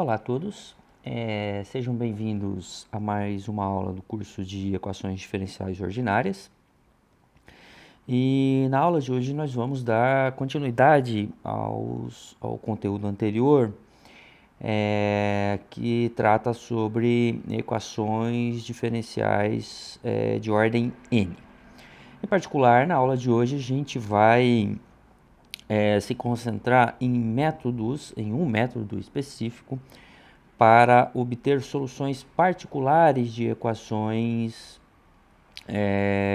Olá a todos, sejam bem-vindos a mais uma aula do curso de Equações Diferenciais Ordinárias. E na aula de hoje nós vamos dar continuidade ao conteúdo anterior, que trata sobre equações diferenciais de ordem n. Em particular, na aula de hoje a gente vai se concentrar em um método específico para obter soluções particulares de equações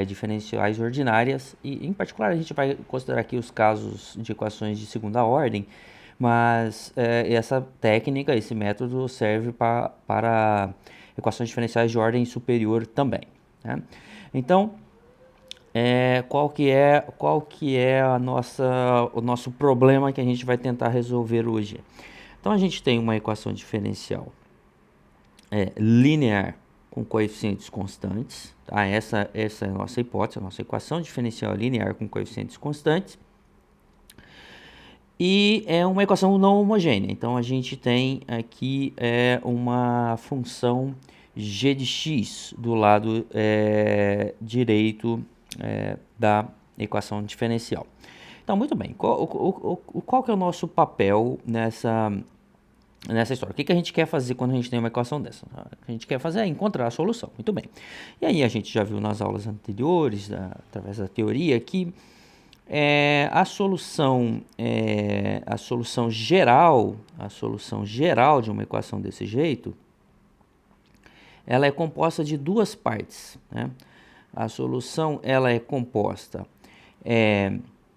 diferenciais ordinárias, e em particular a gente vai considerar aqui os casos de equações de segunda ordem, mas essa técnica, esse método serve para equações diferenciais de ordem superior também, né? Então, qual que é o nosso problema que a gente vai tentar resolver hoje? Então a gente tem uma equação diferencial linear com coeficientes constantes, tá? Essa é a nossa hipótese, a nossa equação diferencial linear com coeficientes constantes. E é uma equação não homogênea, então a gente tem aqui uma função g de x do lado direito da equação diferencial. Então, muito bem, qual que é o nosso papel nessa história? O que a gente quer fazer quando a gente tem uma equação dessa? O que a gente quer fazer é encontrar a solução, muito bem. E aí a gente já viu nas aulas anteriores, através da teoria, que a solução geral de uma equação desse jeito, ela é composta de duas partes, né? A solução ela é composta,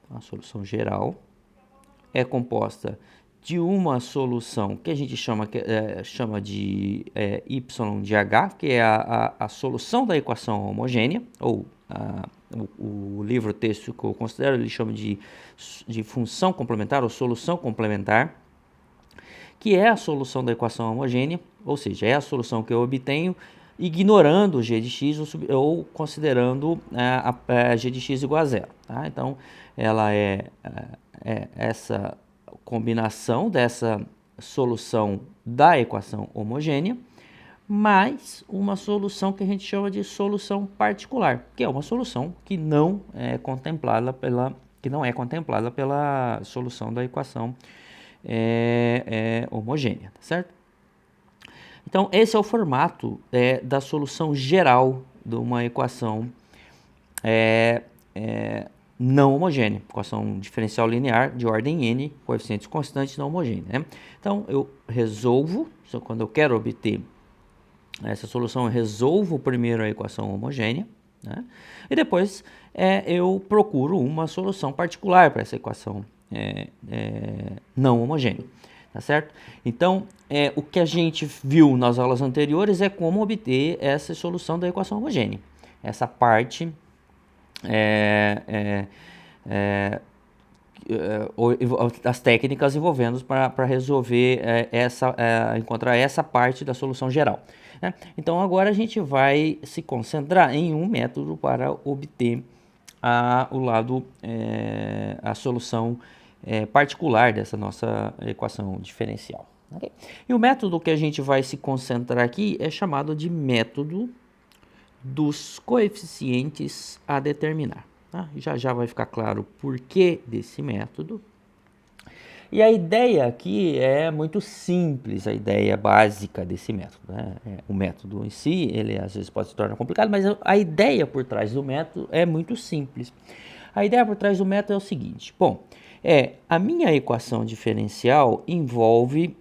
a solução geral é composta de uma solução que a gente chama de y de h, que é a solução da equação homogênea, ou o livro-texto que eu considero, ele chama de função complementar ou solução complementar, que é a solução da equação homogênea, ou seja, é a solução que eu obtenho ignorando o g de x ou considerando a g de x igual a zero. Tá? Então, ela é essa combinação dessa solução da equação homogênea mais uma solução que a gente chama de solução particular, que é uma solução que não é contemplada pela solução da equação homogênea, tá certo? Então, esse é o formato da solução geral de uma equação não homogênea, equação diferencial linear de ordem n, coeficientes constantes não homogênea, né? Então, eu resolvo, quando eu quero obter essa solução, eu resolvo primeiro a equação homogênea, né? E depois eu procuro uma solução particular para essa equação não homogênea. Tá certo? Então, o que a gente viu nas aulas anteriores é como obter essa solução da equação homogênea. Essa parte as técnicas envolvendo para resolver encontrar essa parte da solução geral, né? Então, agora a gente vai se concentrar em um método para obter a solução particular dessa nossa equação diferencial. Okay? E o método que a gente vai se concentrar aqui é chamado de método dos coeficientes a determinar. Tá? Já vai ficar claro o porquê desse método. E a ideia aqui é muito simples, a ideia básica desse método, né? O método em si, ele às vezes pode se tornar complicado, mas a ideia por trás do método é muito simples. A ideia por trás do método é o seguinte: bom, a minha equação diferencial envolve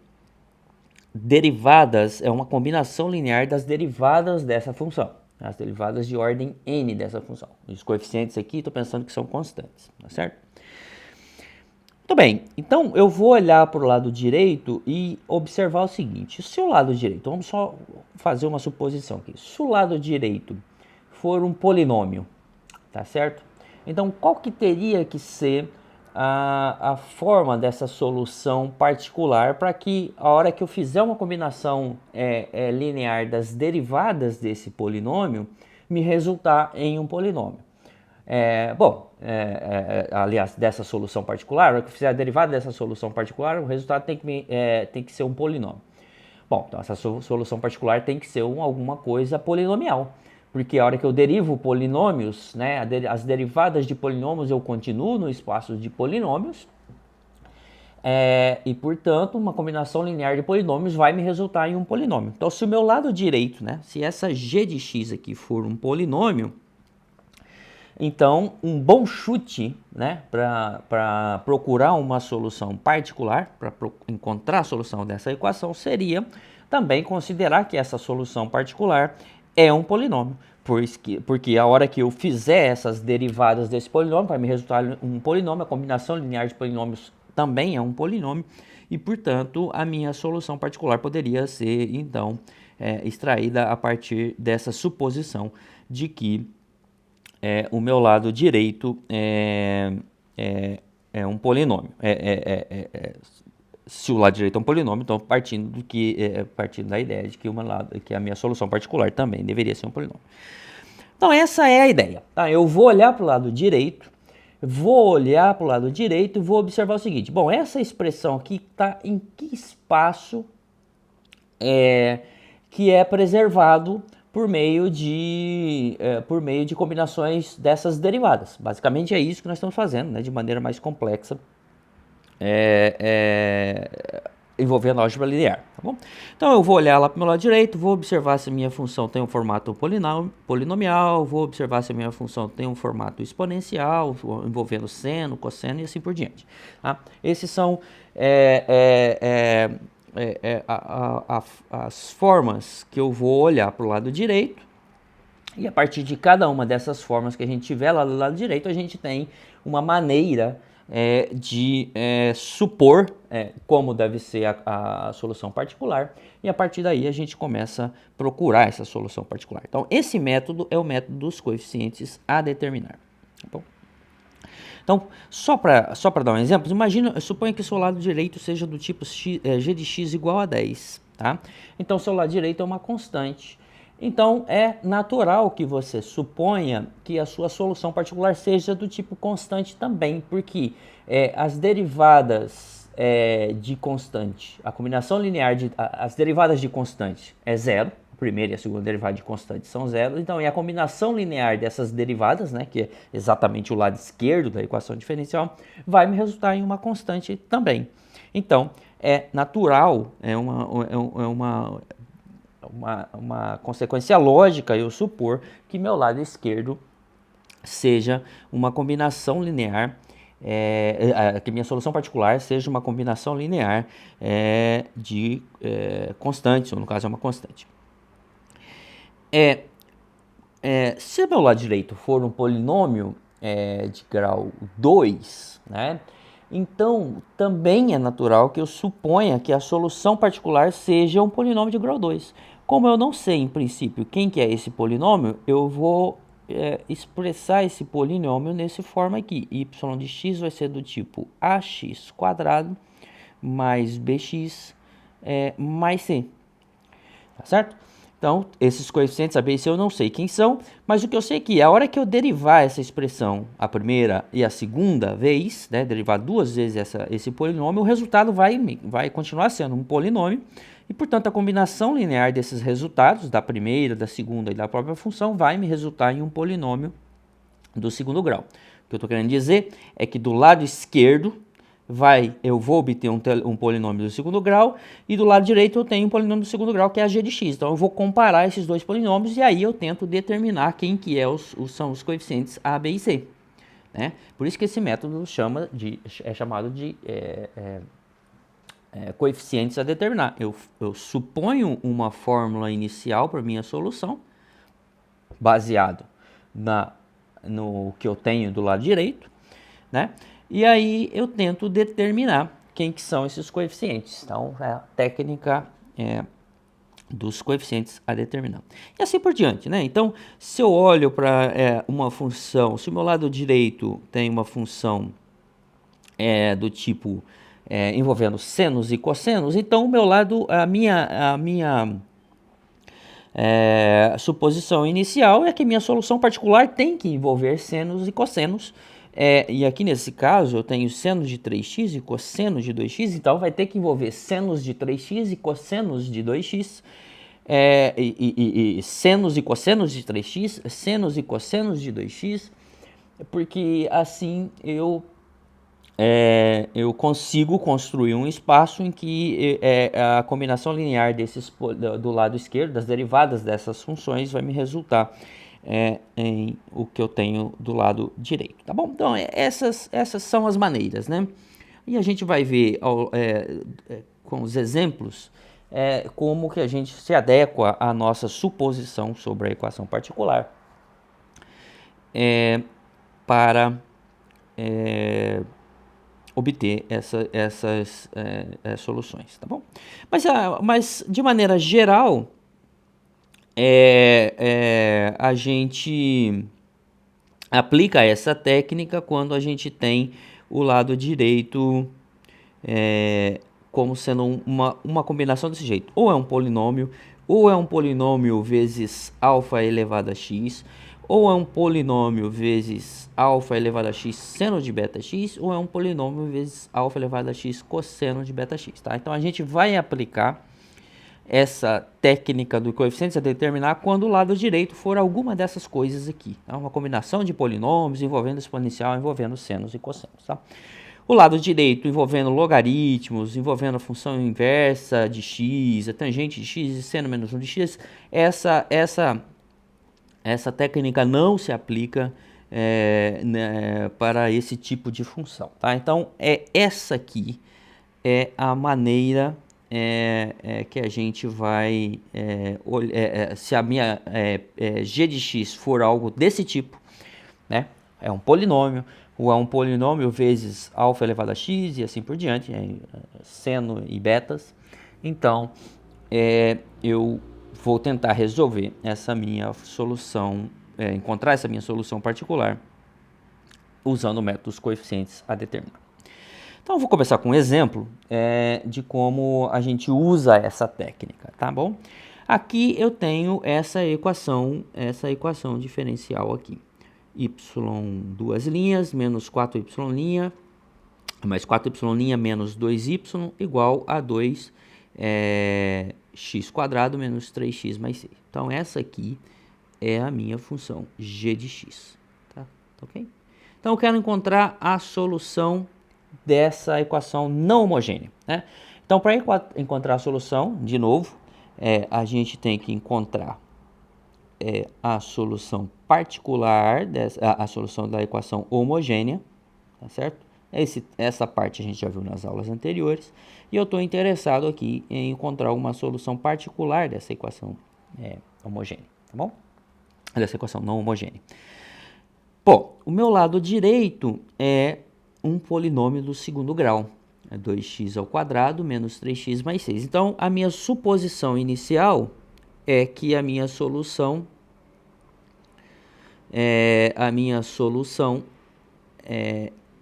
derivadas, é uma combinação linear das derivadas dessa função, as derivadas de ordem n dessa função. Os coeficientes aqui, estou pensando que são constantes, tá certo? Muito bem, então eu vou olhar para o lado direito e observar o seguinte: se o lado direito, vamos só fazer uma suposição aqui, se o lado direito for um polinômio, tá certo? Então, qual que teria que ser a forma dessa solução particular para que a hora que eu fizer uma combinação linear das derivadas desse polinômio, me resultar em um polinômio? Aliás, dessa solução particular, a hora que eu fizer a derivada dessa solução particular, o resultado tem que ser um polinômio. Bom, então essa solução particular tem que ser alguma coisa polinomial, porque a hora que eu derivo polinômios, né, as derivadas de polinômios eu continuo no espaço de polinômios, e portanto uma combinação linear de polinômios vai me resultar em um polinômio. Então se o meu lado direito, né, se essa g de x aqui for um polinômio, então um bom chute, né, para procurar uma solução particular, para encontrar a solução dessa equação, seria também considerar que essa solução particular é um polinômio, porque a hora que eu fizer essas derivadas desse polinômio vai me resultar um polinômio, a combinação linear de polinômios também é um polinômio, e portanto a minha solução particular poderia ser então extraída a partir dessa suposição de que o meu lado direito é um polinômio. Se o lado direito é um polinômio, então partindo da ideia de que a minha solução particular também deveria ser um polinômio. Então essa é a ideia. Tá? Eu vou olhar para o lado direito, e vou observar o seguinte. Bom, essa expressão aqui está em que espaço que é preservado por meio de combinações dessas derivadas. Basicamente é isso que nós estamos fazendo, né, de maneira mais complexa, envolvendo álgebra linear. Tá bom? Então eu vou olhar lá para o meu lado direito, vou observar se a minha função tem um formato polinomial, vou observar se a minha função tem um formato exponencial, envolvendo seno, cosseno e assim por diante. Tá? Esses são as formas que eu vou olhar para o lado direito, e a partir de cada uma dessas formas que a gente tiver lá do lado direito, a gente tem uma maneira de supor como deve ser a solução particular, e a partir daí a gente começa a procurar essa solução particular. Então esse método é o método dos coeficientes a determinar. Tá bom? Então, só para dar um exemplo, suponha que o seu lado direito seja do tipo g de x igual a 10. Tá? Então, seu lado direito é uma constante. Então, é natural que você suponha que a sua solução particular seja do tipo constante também, porque as derivadas de constante, a combinação linear as derivadas de constante é zero. A primeira e a segunda derivada de constante são zero. Então, a combinação linear dessas derivadas, né, que é exatamente o lado esquerdo da equação diferencial, vai me resultar em uma constante também. Então, é natural, uma consequência lógica eu supor que meu lado esquerdo seja uma combinação linear, que minha solução particular seja uma combinação linear de constantes, ou no caso é uma constante. Se meu lado direito for um polinômio de grau 2, né, então também é natural que eu suponha que a solução particular seja um polinômio de grau 2. Como eu não sei, em princípio, quem que é esse polinômio, eu vou expressar esse polinômio nessa forma aqui. Y de x vai ser do tipo ax quadrado mais bx mais c. Tá certo? Então, esses coeficientes A, B e C eu não sei quem são, mas o que eu sei é que a hora que eu derivar essa expressão a primeira e a segunda vez, né, derivar duas vezes esse polinômio, o resultado vai continuar sendo um polinômio, e portanto a combinação linear desses resultados, da primeira, da segunda e da própria função, vai me resultar em um polinômio do segundo grau. O que eu estou querendo dizer é que do lado esquerdo eu vou obter um polinômio do segundo grau, e do lado direito eu tenho um polinômio do segundo grau que é a g de x. Então eu vou comparar esses dois polinômios e aí eu tento determinar quem que são os coeficientes a, b e c. Né? Por isso que esse método é chamado de coeficientes a determinar. Eu suponho uma fórmula inicial para minha solução, baseado no que eu tenho do lado direito, né? E aí eu tento determinar quem que são esses coeficientes. Então, é a técnica dos coeficientes a determinar. E assim por diante, né? Então, se eu olho para uma função, se o meu lado direito tem uma função do tipo envolvendo senos e cossenos, então o meu lado, a minha suposição inicial é que minha solução particular tem que envolver senos e cossenos, E aqui nesse caso eu tenho seno de 3x e cosseno de 2x, então vai ter que envolver senos de 3x e cossenos de 2x, senos e cossenos de 3x, senos e cossenos de 2x, porque assim eu consigo construir um espaço em que a combinação linear do lado esquerdo, das derivadas dessas funções, vai me resultar em o que eu tenho do lado direito, tá bom? Então, essas são as maneiras, né? E a gente vai ver com os exemplos como que a gente se adequa à nossa suposição sobre a equação particular para obter essas soluções, tá bom? Mas de maneira geral, a gente aplica essa técnica quando a gente tem o lado direito como sendo uma combinação desse jeito. Ou é um polinômio, ou é um polinômio vezes alfa elevado a x, ou é um polinômio vezes alfa elevado a x seno de beta x, ou é um polinômio vezes alfa elevado a x cosseno de beta x, tá? Então a gente vai aplicar essa técnica do coeficientes a determinar quando o lado direito for alguma dessas coisas aqui. Tá? Uma combinação de polinômios envolvendo exponencial, envolvendo senos e cossenos, tá? O lado direito envolvendo logaritmos, envolvendo a função inversa de x, a tangente de x e seno menos 1 de x. Essa técnica não se aplica para esse tipo de função, tá? Então, essa aqui é a maneira que a gente vai se a minha g de x for algo desse tipo, né? É um polinômio, ou é um polinômio vezes alfa elevado a x e assim por diante, seno e betas. Então, eu vou tentar resolver essa minha solução, encontrar essa minha solução particular usando o método dos coeficientes a determinar. Então, eu vou começar com um exemplo de como a gente usa essa técnica, tá bom? Aqui eu tenho essa equação diferencial aqui. Y duas linhas menos 4y' mais 4y' menos 2y igual a 2 x quadrado menos 3x mais 6. Então, essa aqui é a minha função g de x. Tá? Ok? Então, eu quero encontrar a solução dessa equação não homogênea, né? Então, para encontrar a solução, de novo, a gente tem que encontrar a solução particular, a solução da equação homogênea, tá certo? Essa parte a gente já viu nas aulas anteriores, e eu estou interessado aqui em encontrar uma solução particular dessa equação homogênea, tá bom? Dessa equação não homogênea. Bom, o meu lado direito é um polinômio do segundo grau, é 2x ao quadrado menos 3x mais 6. Então, a minha suposição inicial é que a minha solução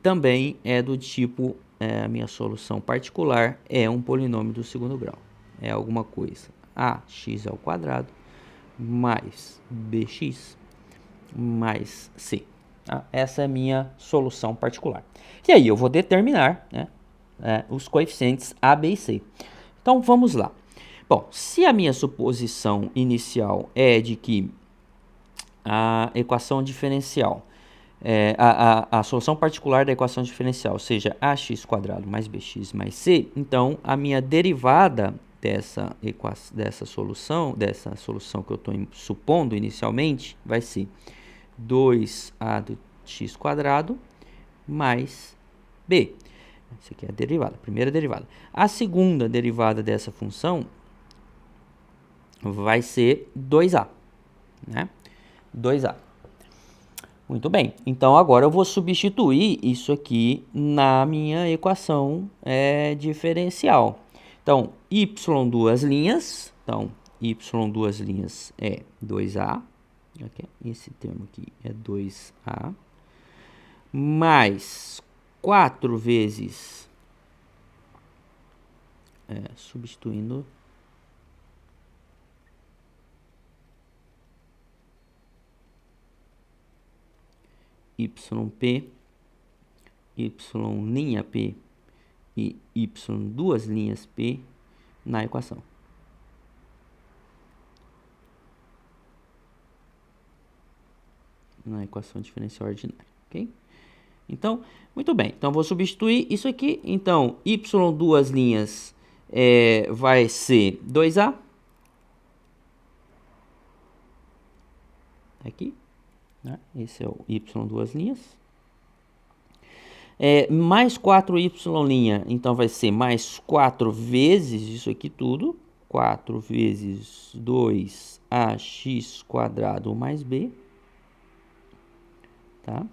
também é do tipo, a minha solução particular é um polinômio do segundo grau. É alguma coisa ax ao quadrado mais bx mais c. Tá? Essa é a minha solução particular. E aí eu vou determinar, né, os coeficientes a, b e c. Então vamos lá. Bom, se a minha suposição inicial é de que a equação diferencial, a solução particular da equação diferencial seja ax quadrado mais bx mais c, então a minha derivada dessa solução que eu estou supondo inicialmente, vai ser 2a do x quadrado mais b. Isso aqui é a derivada, a primeira derivada. A segunda derivada dessa função vai ser 2a, né? 2a. Muito bem, então agora eu vou substituir isso aqui na minha equação diferencial. Então, y duas linhas, então y duas linhas é 2a, okay? Esse termo aqui é 2a, mais 4 vezes, substituindo, yp y' p e y duas linhas p na equação. Na equação diferencial ordinária, ok? Então, muito bem. Então, vou substituir isso aqui. Então, y duas linhas vai ser 2a. Aqui, né? Esse é o y duas linhas. Mais 4y', então vai ser mais 4 vezes isso aqui tudo. 4 vezes 2ax² mais b. Tá?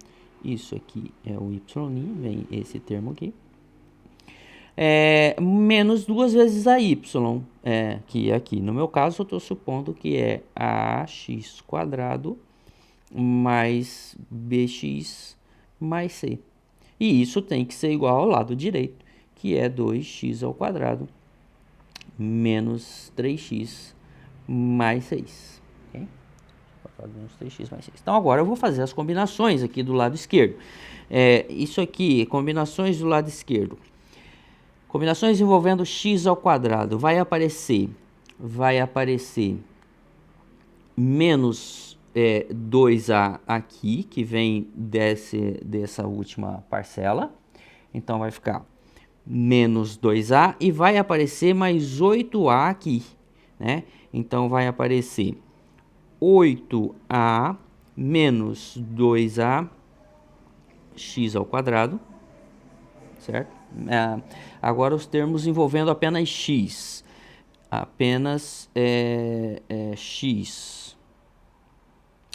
Isso aqui é o y', vem esse termo aqui. Menos 2 vezes a y, que aqui no meu caso eu estou supondo que é ax² mais bx mais c. E isso tem que ser igual ao lado direito, que é 2x² menos 3x mais 6. Okay? Menos 3x mais 6. Então agora eu vou fazer as combinações aqui do lado esquerdo. Isso aqui, combinações do lado esquerdo. Combinações envolvendo x². Vai aparecer menos 2a aqui, que vem dessa última parcela. Então, vai ficar menos 2a e vai aparecer mais 8a aqui, né? Então, vai aparecer 8a menos 2a x², certo? Agora, os termos envolvendo apenas x. Apenas x.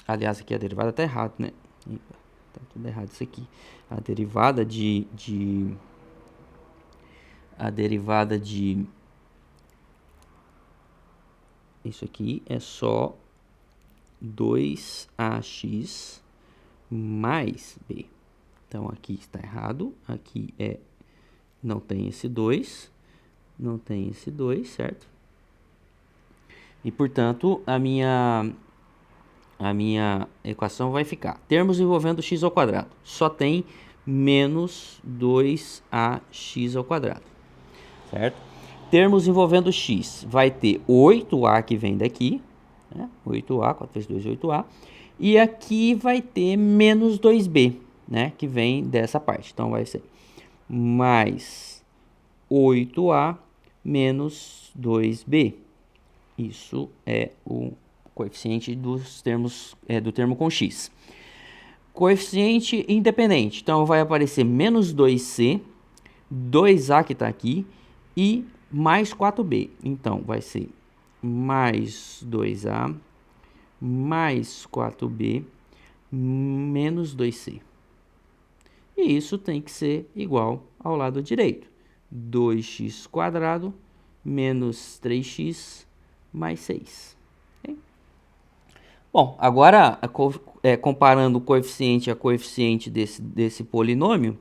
Aliás, aqui a derivada está errada, né? Está tudo errado isso aqui. A derivada de isso aqui é só 2ax mais b. Então, aqui está errado. Aqui não tem esse 2. Não tem esse 2, certo? E, portanto, a minha equação vai ficar termos envolvendo x². Só tem menos 2ax², certo? Termos envolvendo x vai ter 8a que vem daqui, né? 8a, 4 vezes 2, 8a. E aqui vai ter menos 2b, né? Que vem dessa parte. Então, vai ser mais 8a menos 2b. Isso é o coeficiente dos termos, do termo com x. Coeficiente independente. Então, vai aparecer menos 2c, 2a que está aqui, e mais 4b. Então, vai ser mais 2a, mais 4b, menos 2c. E isso tem que ser igual ao lado direito. 2x² menos 3x mais 6. Bom, agora, comparando coeficiente a coeficiente desse polinômio,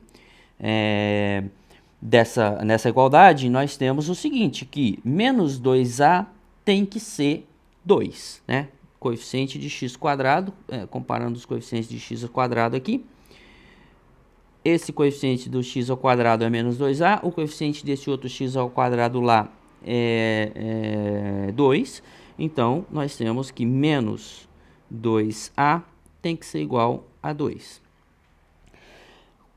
nessa igualdade, nós temos o seguinte, que menos 2a tem que ser 2, né? Coeficiente de x², comparando os coeficientes de x² aqui. Esse coeficiente do x² é menos 2a, o coeficiente desse outro x² lá é 2. Então, nós temos que menos 2a tem que ser igual a 2.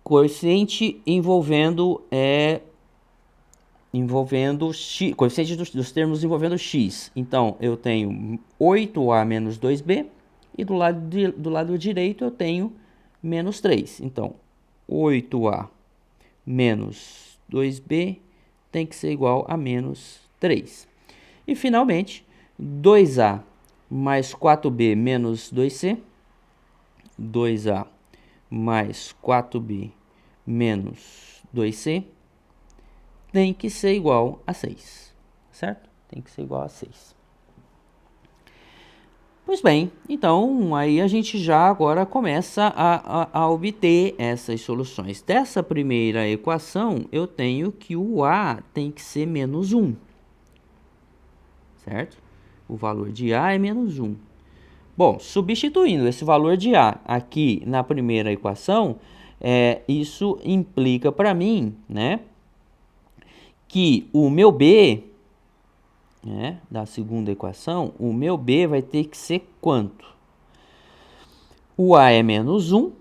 Coeficiente envolvendo x, coeficiente dos termos envolvendo x. Então, eu tenho 8a menos 2b e do lado direito eu tenho menos 3. Então, 8a menos 2b tem que ser igual a menos 3. E, finalmente, 2a mais 4b menos 2c. 2a mais 4b menos 2c tem que ser igual a 6, certo? Tem que ser igual a 6. Pois bem, então aí a gente já agora começa a obter essas soluções. Dessa primeira equação, eu tenho que o a tem que ser menos 1, certo? O valor de a é menos 1. Bom, substituindo esse valor de a aqui na primeira equação, isso implica para mim, né, que o meu B, né, da segunda equação, o meu B vai ter que ser quanto? O A é menos 1,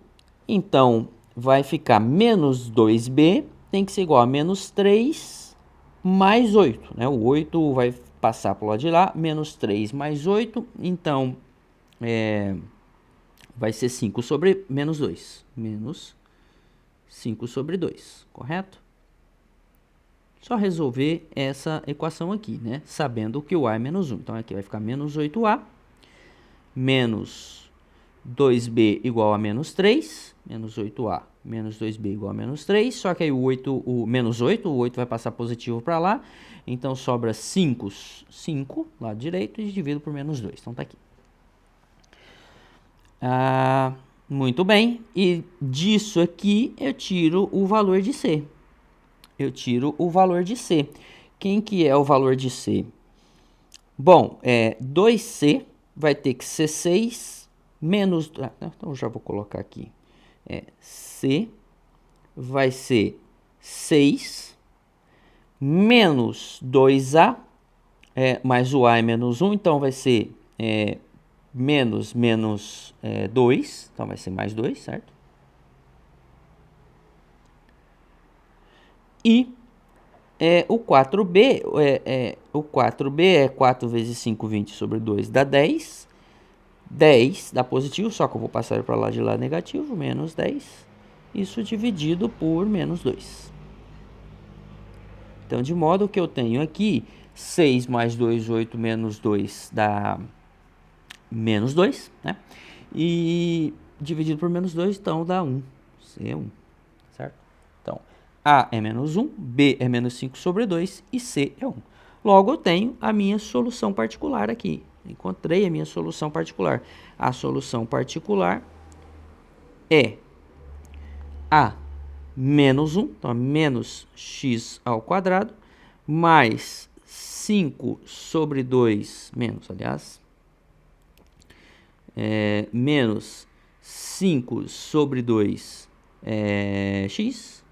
então vai ficar menos 2B, tem que ser igual a menos 3 mais 8, né? O 8 vai passar para o lado de lá, menos 3 mais 8, então vai ser 5 sobre menos 2, menos 5 sobre 2, correto? Só resolver essa equação aqui, né? Sabendo que o A é menos 1. Então, aqui vai ficar menos 8A, menos 2B igual a menos 3, menos 8A, menos 2B igual a menos 3, só que aí o menos 8, o 8 vai passar positivo para lá, então sobra 5, lado direito, e divido por menos 2, então tá aqui. Muito bem, e disso aqui eu tiro o valor de C. Quem que é o valor de C? Bom, 2C vai ter que ser 6 menos... então, eu já vou colocar aqui. C vai ser 6 menos 2A, mais o A é menos 1, então vai ser menos 2, então vai ser mais 2, certo? E o 4B, o 4B é 4 vezes 5, 20 sobre 2 dá 10. 10 dá positivo, só que eu vou passar para lá de lá negativo, menos 10. Isso dividido por menos 2. Então, de modo que eu tenho aqui 6 mais 2, 8 menos 2 dá menos 2, né? E dividido por menos 2, então dá 1. C é 1, certo? Então, A é menos 1, B é menos 5 sobre 2 e C é 1. Logo, eu tenho a minha solução particular aqui. Encontrei a minha solução particular. A solução particular é A menos 1, então menos x ao quadrado, mais 5 sobre 2, menos 5 sobre 2 x,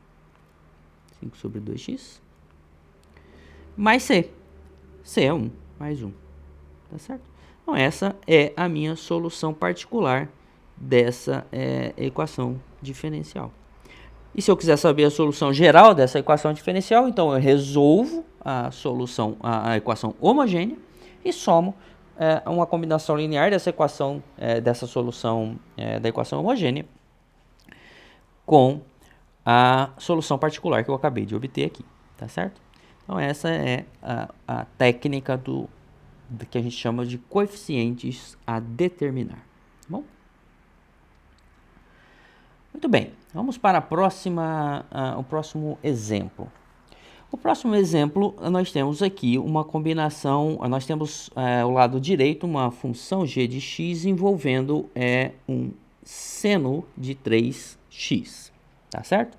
5 sobre 2x, mais C. C é 1, mais 1. Tá certo? Então, essa é a minha solução particular dessa equação diferencial. E se eu quiser saber a solução geral dessa equação diferencial, então eu resolvo a equação homogênea e somo uma combinação linear dessa equação, dessa solução da equação homogênea com a solução particular que eu acabei de obter aqui, tá certo? Então essa é a técnica do que a gente chama de coeficientes a determinar, tá bom? Muito bem, vamos para o próximo exemplo. O próximo exemplo, nós temos aqui uma combinação, nós temos ao lado direito uma função g de x envolvendo um seno de 3x, tá certo?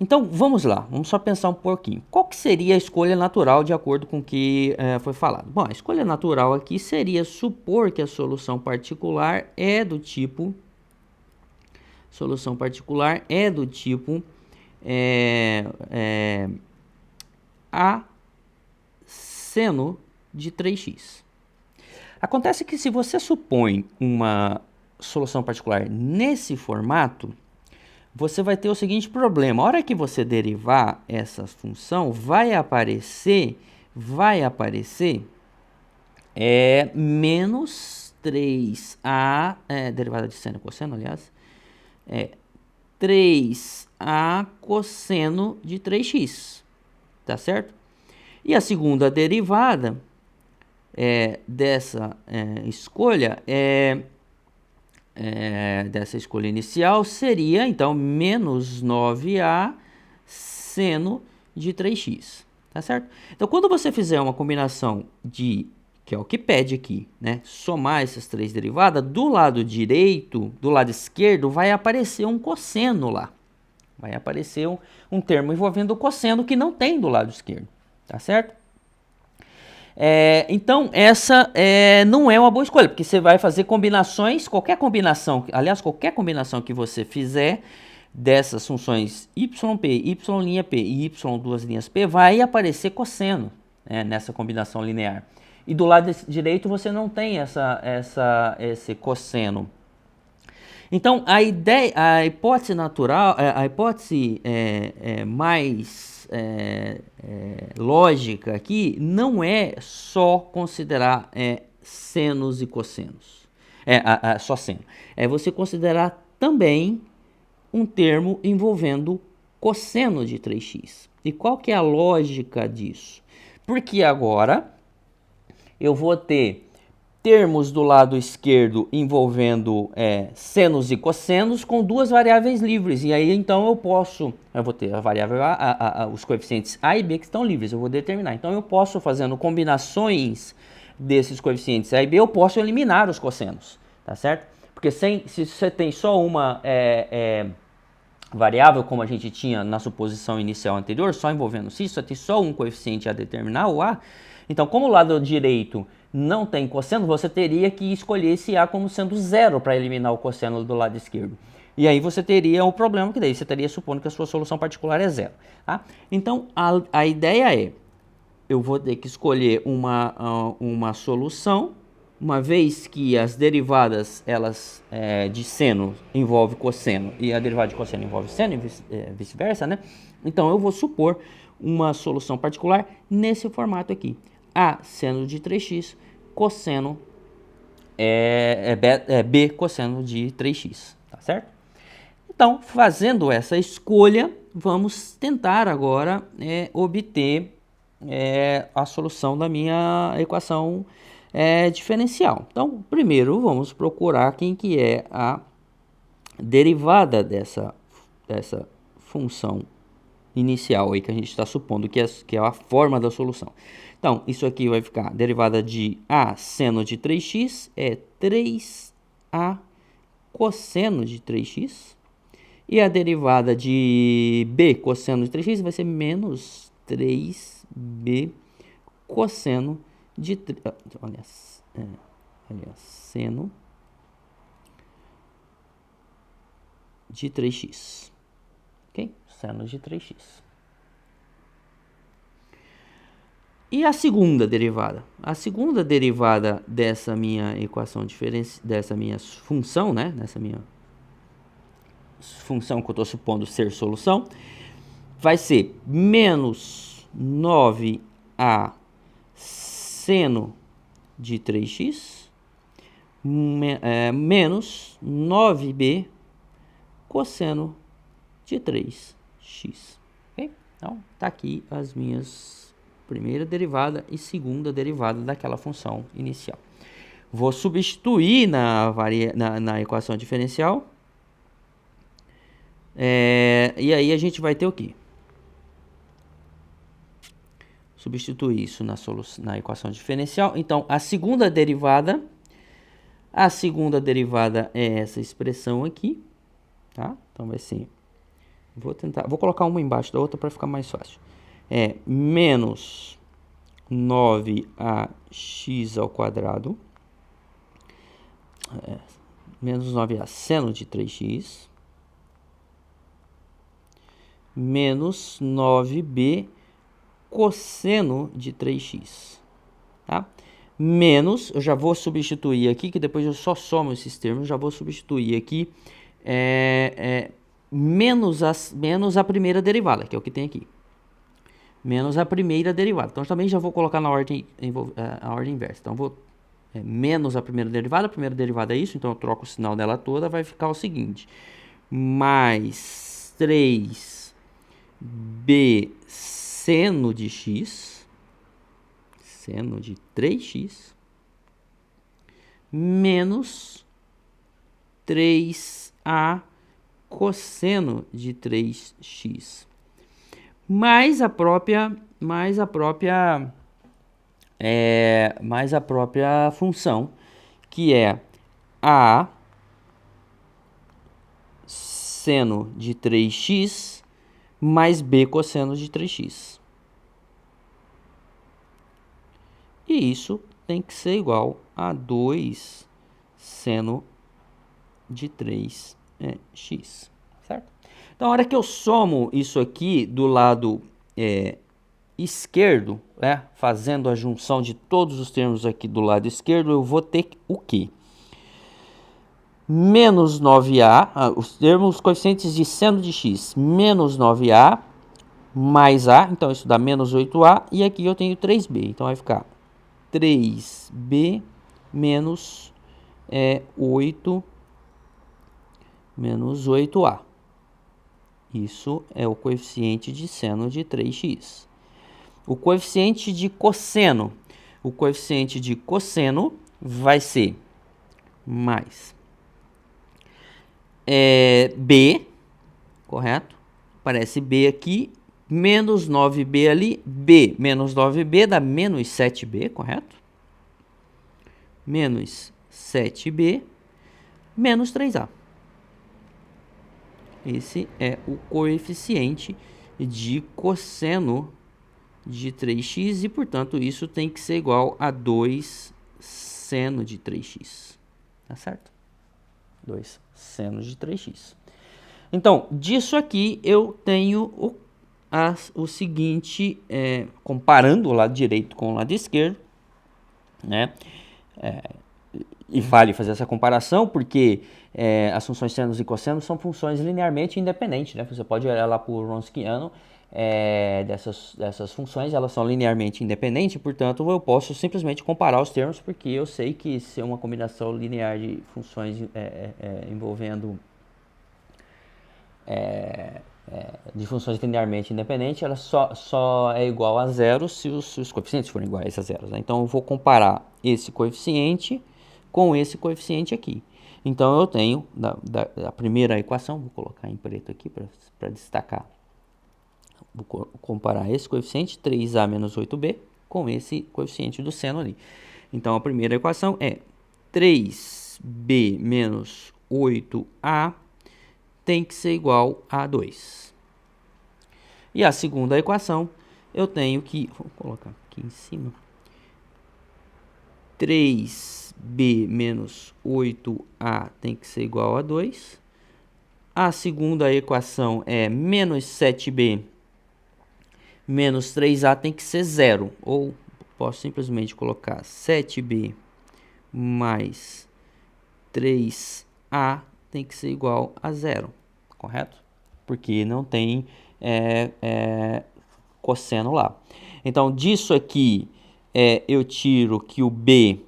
Então, vamos lá, vamos só pensar um pouquinho. Qual que seria a escolha natural de acordo com o que foi falado? Bom, a escolha natural aqui seria supor que a solução particular é do tipo a seno de 3x. Acontece que se você supõe uma solução particular nesse formato, você vai ter o seguinte problema. A hora que você derivar essa função, vai aparecer menos 3a, derivada de seno e cosseno, aliás, 3a cosseno de 3x, tá certo? E a segunda derivada dessa escolha dessa escolha inicial seria, então, menos 9a seno de 3x, tá certo? Então, quando você fizer uma combinação que é o que pede aqui, né, somar essas três derivadas, do lado direito, do lado esquerdo, vai aparecer um cosseno lá. Vai aparecer um termo envolvendo o cosseno que não tem do lado esquerdo, tá certo? Então, essa não é uma boa escolha, porque você vai fazer combinações, qualquer combinação que você fizer dessas funções yp, y'P e y2' vai aparecer cosseno, né, nessa combinação linear. E do lado direito você não tem esse cosseno. Então, a hipótese natural, a hipótese mais lógica aqui não é só considerar senos e cossenos, só seno. É você considerar também um termo envolvendo cosseno de 3x. E qual que é a lógica disso? Porque agora eu vou ter termos do lado esquerdo envolvendo senos e cossenos com duas variáveis livres. E aí então eu vou ter a variável os coeficientes a e b que estão livres, eu vou determinar. Então eu posso, fazendo combinações desses coeficientes a e b, eu posso eliminar os cossenos, tá certo? Porque se você tem só uma variável, como a gente tinha na suposição inicial anterior, só envolvendo x, só tem só um coeficiente a determinar, o a. Então, como o lado direito não tem cosseno, você teria que escolher esse a como sendo zero para eliminar o cosseno do lado esquerdo. E aí você teria um problema, que daí você estaria supondo que a sua solução particular é zero. Tá? Então, a ideia é, eu vou ter que escolher uma solução, uma vez que as derivadas de seno envolve cosseno e a derivada de cosseno envolve seno e vice-versa, né? Então eu vou supor uma solução particular nesse formato aqui. A seno de 3x, cosseno b cosseno de 3x, tá certo? Então, fazendo essa escolha, vamos tentar agora obter a solução da minha equação diferencial. Então, primeiro vamos procurar quem que é a derivada dessa função inicial aí que a gente está supondo que é a forma da solução. Então, isso aqui vai ficar derivada de a seno de 3x é 3a cosseno de 3x. E a derivada de b cosseno de 3x vai ser menos 3b cosseno de seno de 3x. Ok? Seno de 3x. E a segunda derivada? A segunda derivada dessa minha equação dessa minha função, né? Dessa minha função que eu estou supondo ser solução, vai ser menos 9a seno de 3x menos 9b cosseno de 3x. Okay? Então, tá aqui as minhas primeira derivada e segunda derivada daquela função inicial. Vou substituir na equação diferencial. E aí a gente vai ter o quê? Substituir isso na equação diferencial. Então, a segunda derivada é essa expressão aqui, tá? Então vai ser, vou colocar uma embaixo da outra para ficar mais fácil. Menos 9ax ao quadrado, menos 9a seno de 3x, menos 9b cosseno de 3x, tá? Menos, eu já vou substituir aqui, que depois eu só somo esses termos, já vou substituir aqui menos a primeira derivada, que é o que tem aqui. Menos a primeira derivada. Então, também já vou colocar na ordem, a ordem inversa. Então, vou menos a primeira derivada é isso, então eu troco o sinal dela toda, vai ficar o seguinte. Mais 3b seno de x, seno de 3x, menos 3a cosseno de 3x, mais a própria função, que é a seno de 3x mais b cosseno de 3x. E isso tem que ser igual a 2 seno de 3x, certo? Então, a hora que eu somo isso aqui do lado esquerdo, né, fazendo a junção de todos os termos aqui do lado esquerdo, eu vou ter o quê? Menos 9a, os coeficientes de seno de x, menos 9a, mais a, então isso dá menos 8a, e aqui eu tenho 3b, então vai ficar 3b menos 8 menos 8a. Isso é o coeficiente de seno de 3x. O coeficiente de cosseno. O coeficiente de cosseno vai ser mais b, correto? Aparece b aqui, menos 9b ali, b menos 9b dá menos 7b, correto? Menos 7b menos 3a. Esse é o coeficiente de cosseno de 3x e, portanto, isso tem que ser igual a 2 seno de 3x. Tá certo? 2 seno de 3x. Então, disso aqui eu tenho o seguinte, comparando o lado direito com o lado esquerdo, né? E vale fazer essa comparação porque as funções senos e cossenos são funções linearmente independentes, né? Você pode olhar lá para o Wronskiano, dessas funções, elas são linearmente independentes, portanto eu posso simplesmente comparar os termos, porque eu sei que se é uma combinação linear de funções envolvendo de funções linearmente independentes, ela só é igual a zero se os coeficientes forem iguais a zero, né? Então eu vou comparar esse coeficiente com esse coeficiente aqui. Então eu tenho da primeira equação, vou colocar em preto aqui para destacar. Vou comparar esse coeficiente, 3a menos 8b, com esse coeficiente do seno ali. Então a primeira equação é 3b menos 8a tem que ser igual a 2. E a segunda equação, eu tenho que, vou colocar aqui em cima, 3b menos 8a tem que ser igual a 2. A segunda equação é menos 7b menos 3a tem que ser 0. Ou posso simplesmente colocar 7b mais 3a tem que ser igual a 0. Correto? Porque não tem cosseno lá. Então, disso aqui, eu tiro que o b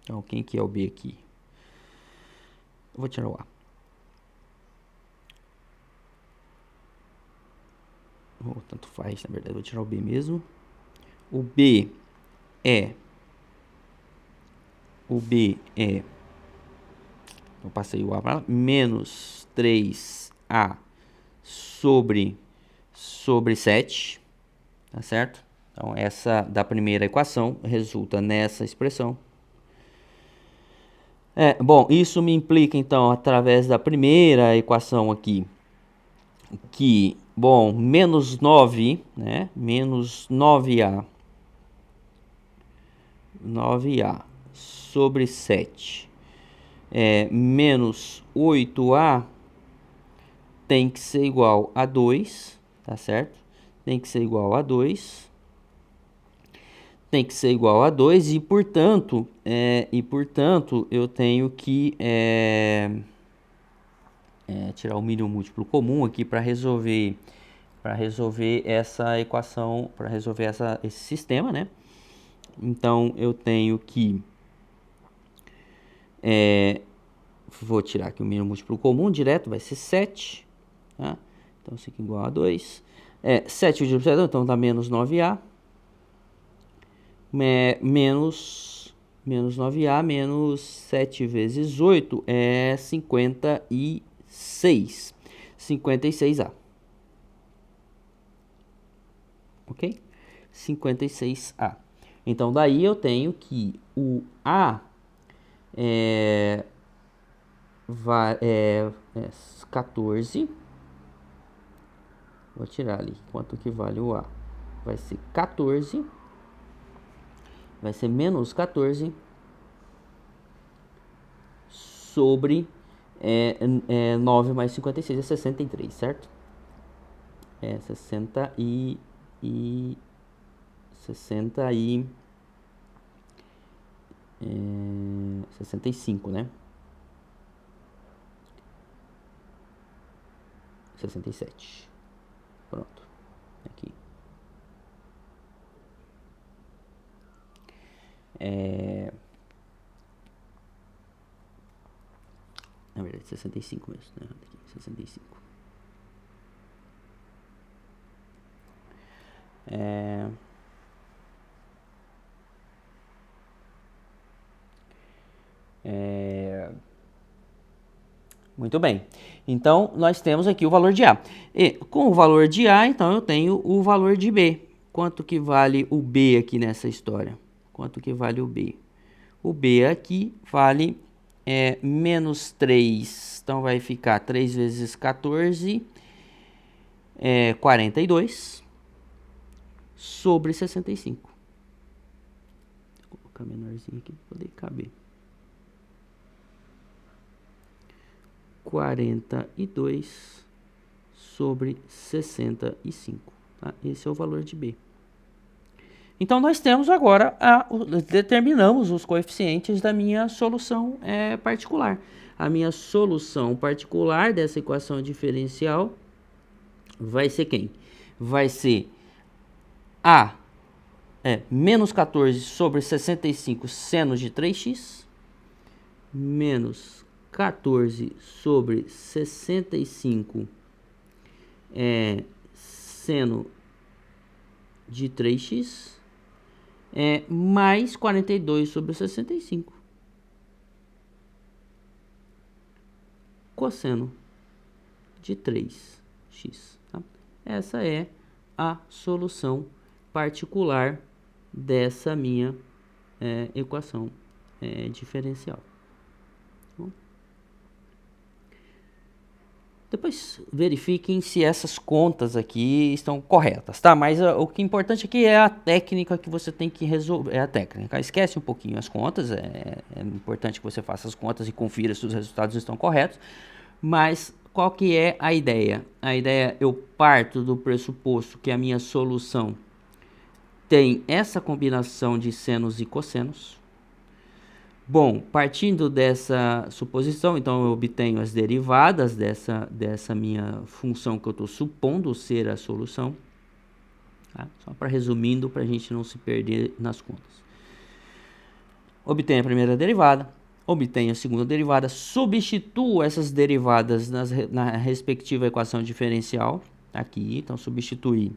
então, quem que é o b aqui? Eu vou tirar o a. Tanto faz, na verdade, vou tirar o b mesmo. O b é eu passei o a para lá, menos 3a sobre 7, tá certo? Então, essa da primeira equação resulta nessa expressão. Bom, isso me implica, então, através da primeira equação aqui, que, bom, menos 9, né? Menos 9a sobre 7 menos 8a tem que ser igual a 2, tá certo? Tem que ser igual a 2. Tem que ser igual a 2 e, portanto, eu tenho que tirar o mínimo múltiplo comum aqui para resolver essa equação, para resolver esse sistema, né? Então, eu tenho que vou tirar aqui o mínimo múltiplo comum direto, vai ser 7. Tá? Então, isso aqui é igual a 2. 7 dividido por 7, então dá menos 9a. Menos 9a, menos 7 vezes 8 é 56. 56a. Ok? 56a. Então, daí eu tenho que o a vai, 14 Vou tirar ali quanto que vale o A. Vai ser 14. Vai ser menos 14 sobre 9 mais 56 é 63, certo? É 60 e 65, né? 67. Pronto. Aqui. Na verdade, 65 mesmo, né? Aqui, 65. Muito bem. Então, nós temos aqui o valor de A. E com o valor de A, então, eu tenho o valor de B. Quanto que vale o B aqui nessa história? Quanto que vale o B? O B aqui vale menos 3. Então, vai ficar 3 vezes 14, 42, sobre 65. Vou colocar menorzinho aqui para poder caber. 42 sobre 65. Tá? Esse é o valor de B. Então, nós temos agora, determinamos os coeficientes da minha solução particular. A minha solução particular dessa equação diferencial vai ser quem? Vai ser A, menos 14 sobre 65 seno de 3x, menos 14 sobre 65 seno de 3x, mais 42 sobre 65 cosseno de 3x. Tá? Essa é a solução particular dessa minha equação diferencial. Bom, depois verifiquem se essas contas aqui estão corretas, tá? Mas o que é importante aqui é a técnica que você tem que resolver. É a técnica. Esquece um pouquinho as contas. É importante que você faça as contas e confira se os resultados estão corretos. Mas qual que é a ideia? A ideia, eu parto do pressuposto que a minha solução tem essa combinação de senos e cossenos. Bom, partindo dessa suposição, então eu obtenho as derivadas dessa minha função que eu estou supondo ser a solução. Tá? Só para resumindo, para a gente não se perder nas contas. Obtenho a primeira derivada, obtenho a segunda derivada, substituo essas derivadas na respectiva equação diferencial. Aqui, então substituir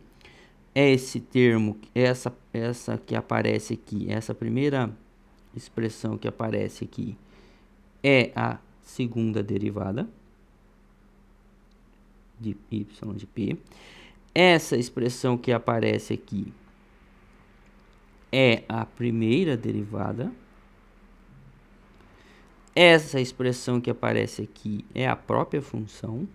esse termo, essa que aparece aqui, essa primeira expressão que aparece aqui é a segunda derivada de y de p. Essa expressão que aparece aqui é a primeira derivada. Essa expressão que aparece aqui é a própria função.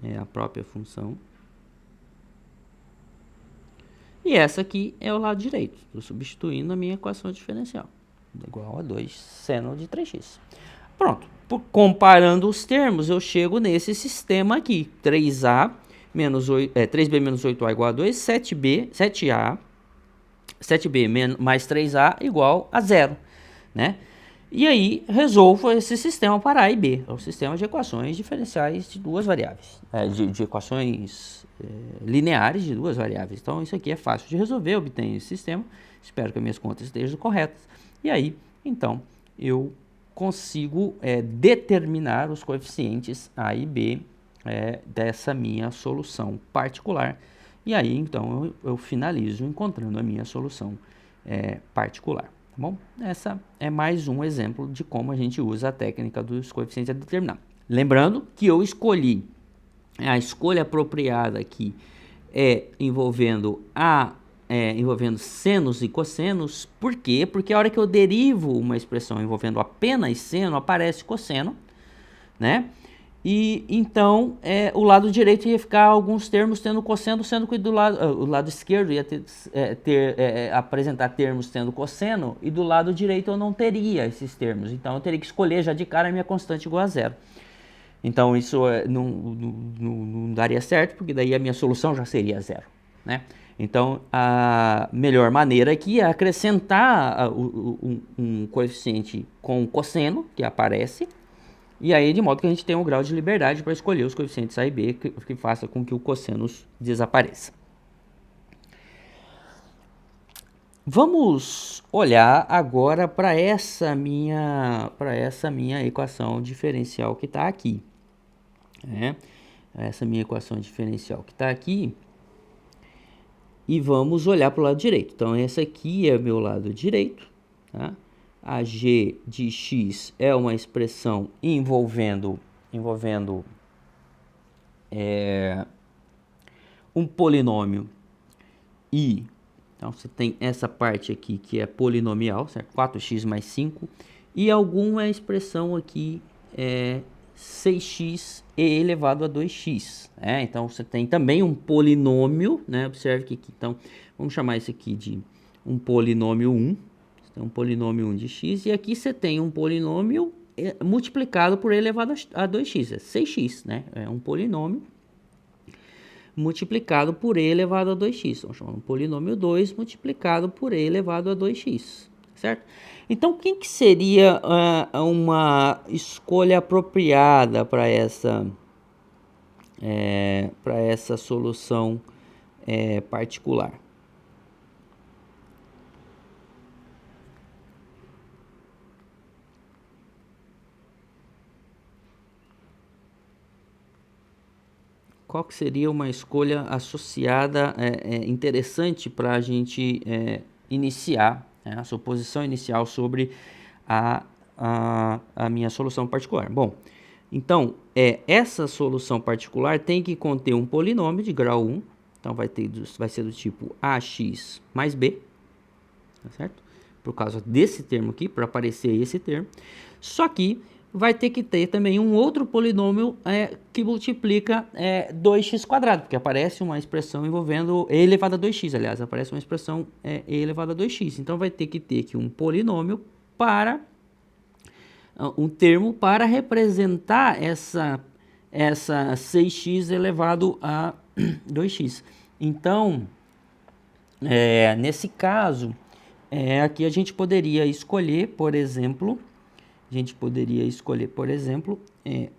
É a própria função. E essa aqui é o lado direito. Estou substituindo a minha equação diferencial. Igual a 2 seno de 3x. Pronto. Comparando os termos, eu chego nesse sistema aqui. 3A menos 3B menos 8A igual a 2. 7A mais 3A igual a 0. Né? E aí, resolvo esse sistema para A e B. É o sistema de equações diferenciais de duas variáveis. De equações lineares de duas variáveis. Então, isso aqui é fácil de resolver. Eu obtenho esse sistema. Espero que as minhas contas estejam corretas. E aí, então, eu consigo determinar os coeficientes A e B dessa minha solução particular. E aí, então, eu finalizo encontrando a minha solução particular. Tá bom? Essa é mais um exemplo de como a gente usa a técnica dos coeficientes a determinar. Lembrando que eu escolhi a escolha apropriada aqui envolvendo senos e cossenos. Por quê? Porque a hora que eu derivo uma expressão envolvendo apenas seno, aparece cosseno, né? E então o lado direito ia ficar alguns termos tendo cosseno, sendo que o lado esquerdo ia apresentar termos tendo cosseno, e do lado direito eu não teria esses termos. Então eu teria que escolher já de cara a minha constante igual a zero. Então isso não daria certo, porque daí a minha solução já seria zero, né? Então a melhor maneira aqui é acrescentar um coeficiente com cosseno que aparece, e aí de modo que a gente tem um grau de liberdade para escolher os coeficientes A e B que faça com que o cosseno desapareça. Vamos olhar agora para essa minha equação diferencial que está aqui. Essa minha equação diferencial que está aqui. E vamos olhar para o lado direito. Então, esse aqui é o meu lado direito. Tá? A g de x é uma expressão envolvendo um polinômio i. Então, você tem essa parte aqui que é polinomial, certo? 4x mais 5. E alguma expressão aqui 6x e elevado a 2x. Então, você tem também um polinômio, né? Observe que aqui, então, vamos chamar isso aqui de um polinômio 1. Você tem um polinômio 1 de x, e aqui você tem um polinômio multiplicado por e elevado a 2x, é 6x, né? É um polinômio multiplicado por e elevado a 2x. Então, chamando um polinômio 2 multiplicado por e elevado a 2x, certo? Então, quem que seria uma escolha apropriada para essa solução particular? Qual que seria uma escolha associada interessante para a gente iniciar a suposição inicial sobre a minha solução particular? Bom, então, essa solução particular tem que conter um polinômio de grau 1. Então, vai ser do tipo ax mais b, tá certo? Por causa desse termo aqui, para aparecer esse termo. Só que vai ter que ter também um outro polinômio que multiplica 2x², porque aparece uma expressão envolvendo e elevado a 2x, aliás, aparece uma expressão e elevado a 2x. Então, vai ter que ter aqui um polinômio para um termo para representar essa 6x elevado a 2x. Então, nesse caso, aqui a gente poderia escolher, por exemplo,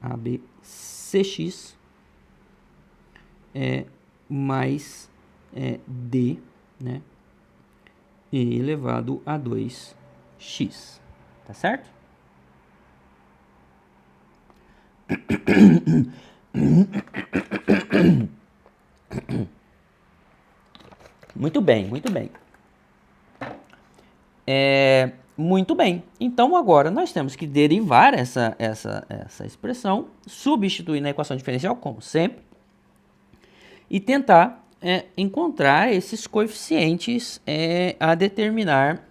ABCX mais D, né, e elevado a 2x, tá certo? Muito bem, muito bem. Muito bem. Então, agora nós temos que derivar essa expressão, substituir na equação diferencial, como sempre, e tentar encontrar esses coeficientes a determinar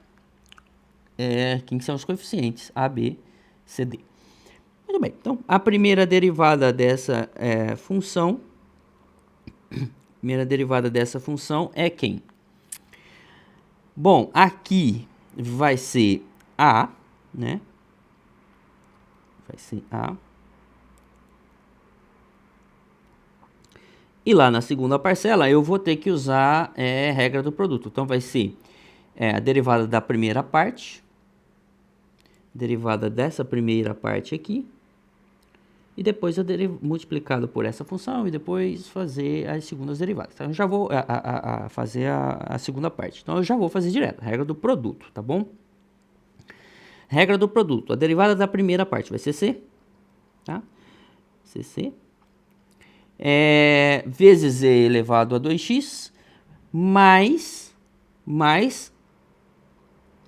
quem são os coeficientes A, B, C, D. Muito bem. Então, a primeira derivada dessa função é quem? Bom, aqui vai ser A, né? Vai ser A. E lá na segunda parcela eu vou ter que usar regra do produto. Então vai ser a derivada da primeira parte, derivada dessa primeira parte aqui, e depois multiplicado por essa função e depois fazer as segundas derivadas. Então eu já vou fazer a segunda parte. Então eu já vou fazer direto, regra do produto, tá bom? Regra do produto. A derivada da primeira parte vai ser C, tá? CC. Vezes e elevado a 2x mais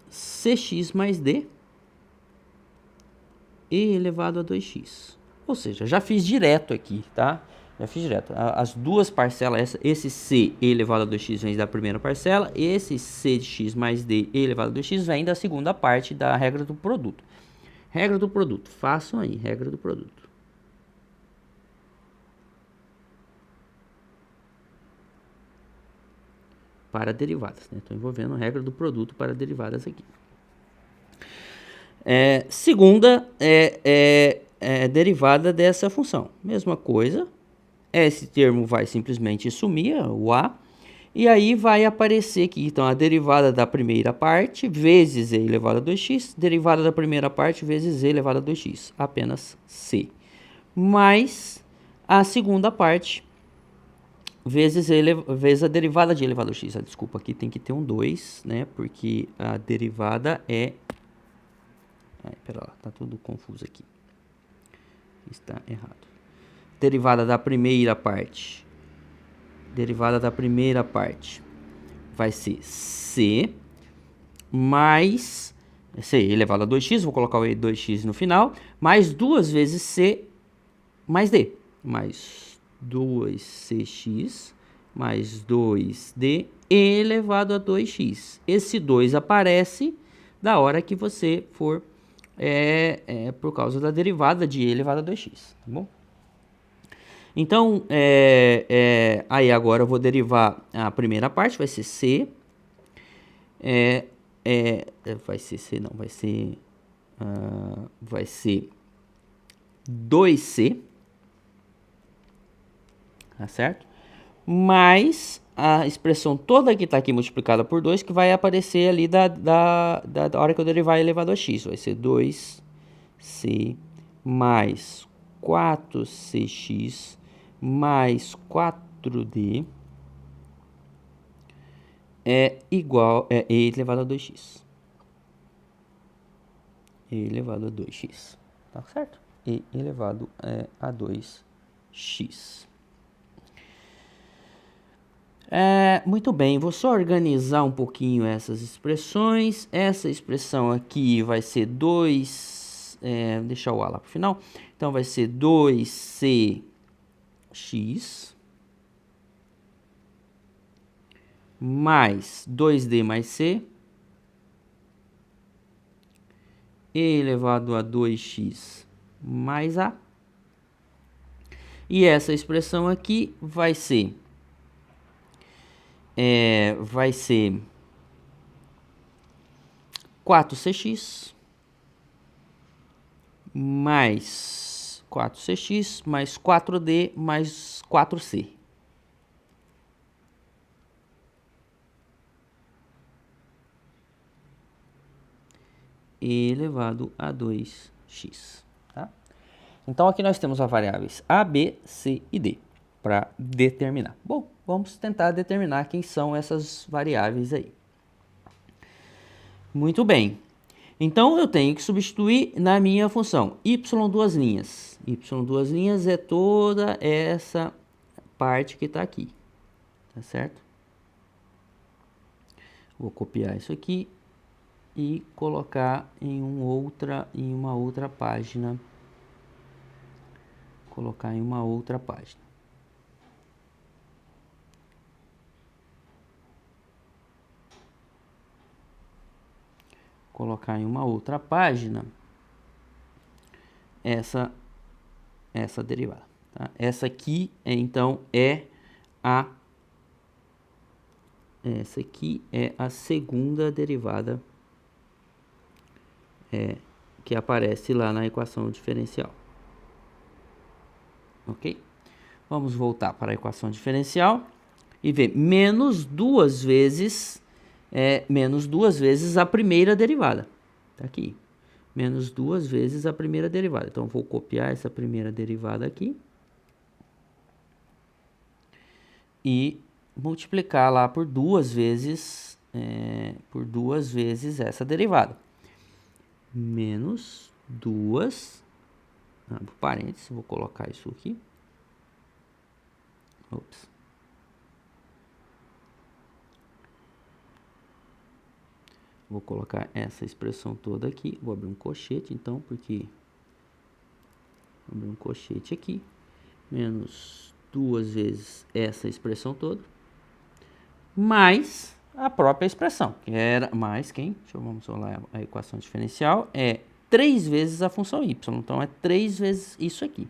cx mais d e elevado a 2x. Ou seja, já fiz direto aqui, tá? Já fiz direto. As duas parcelas, esse c elevado a 2x vem da primeira parcela, esse c de x mais d elevado a 2x vem da segunda parte da regra do produto. Regra do produto. Façam aí, regra do produto. para derivadas, né? Estou envolvendo a regra do produto para derivadas aqui. Segunda derivada dessa função. Mesma coisa, esse termo vai simplesmente sumir, o a, e aí vai aparecer aqui, então, a derivada da primeira parte vezes e elevado a 2x, derivada da primeira parte vezes e elevado a 2x, apenas c, mais a segunda parte vezes a derivada de elevado a x. Desculpa, aqui tem que ter um 2, né, porque a derivada é... pera lá, tá tudo confuso aqui. Está errado. Derivada da primeira parte. Derivada da primeira parte vai ser c mais c elevado a 2x, vou colocar o 2x no final, mais 2 vezes c mais d, mais 2cx mais 2d elevado a 2x. Esse 2 aparece da hora que você for por causa da derivada de e elevado a 2x, tá bom? Então, aí agora eu vou derivar a primeira parte, vai ser c, vai ser c não, vai ser 2c, tá certo? Mais a expressão toda que está aqui multiplicada por 2, que vai aparecer ali da hora que eu derivar elevado a x, vai ser 2c mais 4cx mais 4d igual a e elevado a 2x. E elevado a 2x. Tá certo? E elevado a 2x. Muito bem, vou só organizar um pouquinho essas expressões. Essa expressão aqui vai ser 2... deixar o a lá para o final. Então, vai ser 2cx mais 2d mais c elevado a 2x mais a. E essa expressão aqui vai ser 4cx mais 4cx mais 4d mais 4c. Elevado a 2x. Tá? Então, aqui nós temos as variáveis a, b, c e d para determinar. Bom, vamos tentar determinar quem são essas variáveis aí. Muito bem. Então, eu tenho que substituir na minha função y duas linhas. Y duas linhas é toda essa parte que está aqui. Tá certo? Vou copiar isso aqui e colocar em uma outra página. Colocar em uma outra página. Colocar em uma outra página essa derivada. Tá? Essa aqui, então, essa aqui é a segunda derivada que aparece lá na equação diferencial. Ok? Vamos voltar para a equação diferencial e ver menos duas vezes a primeira derivada. Tá aqui. Menos duas vezes a primeira derivada. Então, vou copiar essa primeira derivada aqui e multiplicar lá por duas vezes essa derivada. Menos duas, abro parênteses, vou colocar isso aqui. Ops. Vou colocar essa expressão toda aqui. Vou abrir um colchete, então, porque... Abrir um colchete aqui. Menos duas vezes essa expressão toda. Mais a própria expressão, que era mais quem? Vamos olhar a equação diferencial. É 3 vezes a função y. Então, é 3 vezes isso aqui.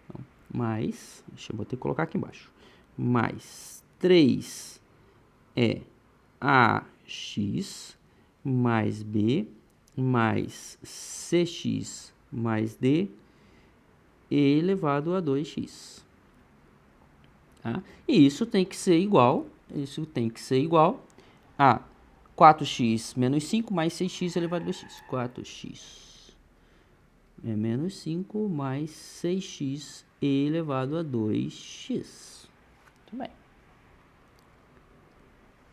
Então, mais... Deixa eu ter que colocar aqui embaixo. Mais 3 é AX mais B mais CX mais D elevado a 2x. Tá? E isso tem que ser igual a 4x menos 5 mais 6x elevado a 2x. 4x é menos 5 mais 6x elevado a 2x. Muito bem.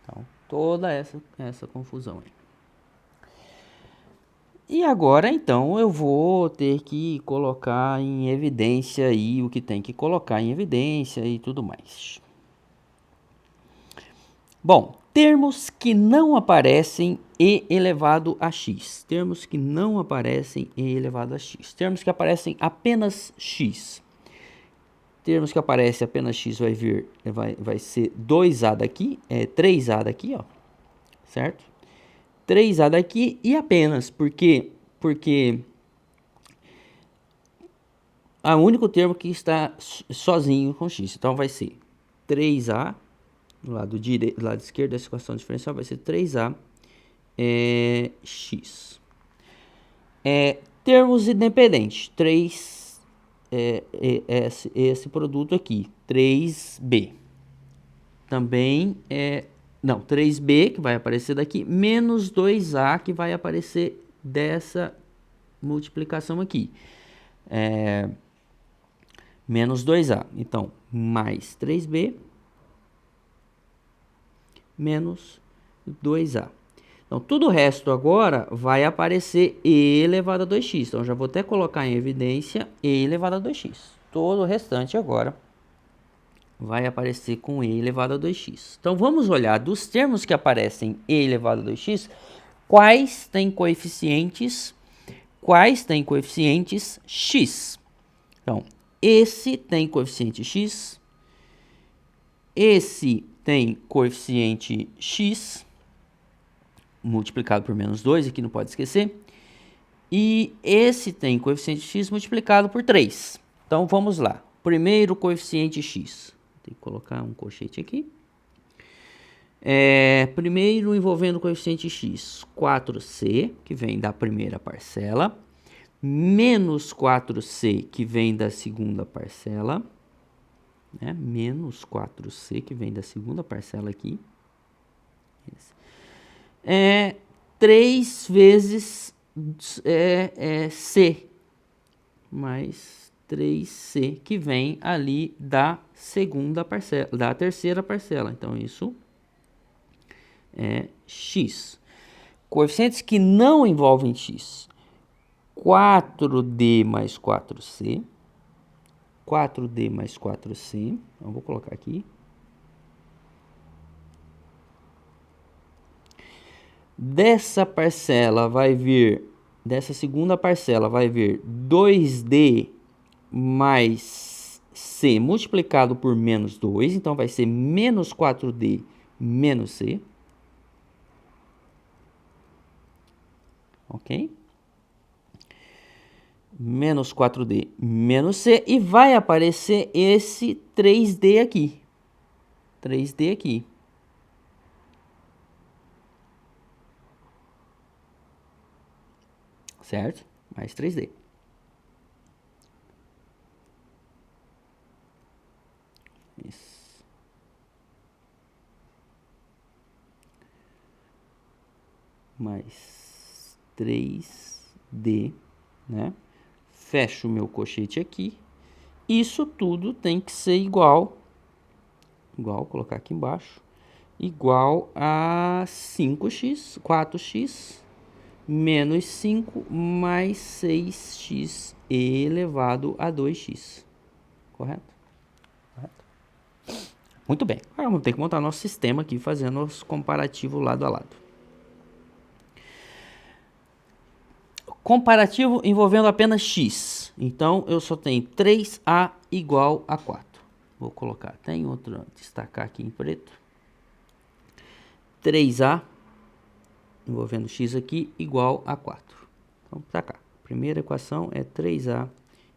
Então, toda essa confusão aí. E agora, então, eu vou ter que colocar em evidência aí o que tem que colocar em evidência e tudo mais. Bom, termos que não aparecem e elevado a x. Termos que não aparecem e elevado a x. Termos que aparecem apenas x. Termos que aparecem apenas x vai ser 2a daqui, 3a daqui, ó, certo? 3a daqui e apenas, porque é o único termo que está sozinho com x. Então, vai ser 3a, do lado esquerdo dessa equação diferencial, vai ser 3a x. Termos independentes, esse produto aqui, 3b. Também não, 3b, que vai aparecer daqui, menos 2a, que vai aparecer dessa multiplicação aqui. Menos 2a. Então, mais 3b, menos 2a. Então, tudo o resto agora vai aparecer e elevado a 2x. Então, já vou até colocar em evidência e elevado a 2x. Todo o restante agora vai aparecer com e elevado a 2x. Então, vamos olhar dos termos que aparecem e elevado a 2x, quais têm coeficientes x. Então, esse tem coeficiente x, esse tem coeficiente x, multiplicado por menos 2, aqui não pode esquecer, e esse tem coeficiente x multiplicado por 3. Então, vamos lá. Primeiro coeficiente x. Tem que colocar um colchete aqui. Primeiro envolvendo o coeficiente x, 4c, que vem da primeira parcela, menos 4c, que vem da segunda parcela, né? Menos 4c, que vem da segunda parcela aqui. 3 vezes c, mais 3c, que vem ali da segunda parcela, da terceira parcela. Então, isso é x. Coeficientes que não envolvem x. 4d mais 4c. 4d mais 4c. Então, vou colocar aqui. Dessa segunda parcela vai vir 2d mais c multiplicado por menos 2. Então, vai ser menos 4d menos c. Ok? Menos 4d menos c. E vai aparecer esse 3d aqui. 3d aqui. Certo? Mais 3d. Isso. Mais 3d, né? Fecho o meu colchete aqui. Isso tudo tem que ser igual, vou colocar aqui embaixo, igual a 4x menos 5 mais 6x elevado a 2x. Correto? Muito bem. Agora vamos ter que montar nosso sistema aqui, fazendo os comparativos lado a lado. Comparativo envolvendo apenas x. Então, eu só tenho 3a igual a 4. Vou colocar, tem outro, destacar aqui em preto. 3a envolvendo x aqui igual a 4. Então, tá cá. Primeira equação é 3a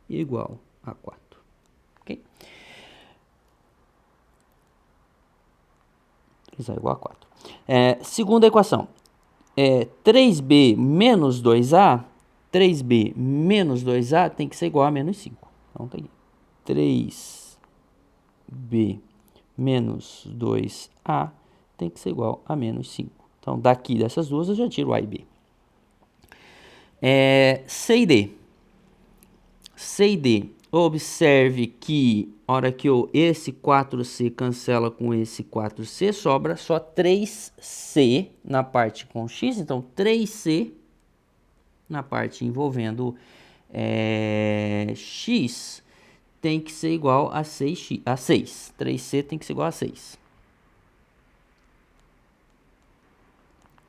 igual a 4. Ok? 2A igual a 4. Segunda equação. 3b menos 2a, 3b menos 2a tem que ser igual a menos 5. Então, tá aqui. 3b menos 2a tem que ser igual a menos 5. Então, daqui dessas duas, eu já tiro a e b. C e D. C e D. Observe que, a hora que esse 4C cancela com esse 4C, sobra só 3C na parte com x. Então, 3C na parte envolvendo x tem que ser igual a 6. 3C tem que ser igual a 6.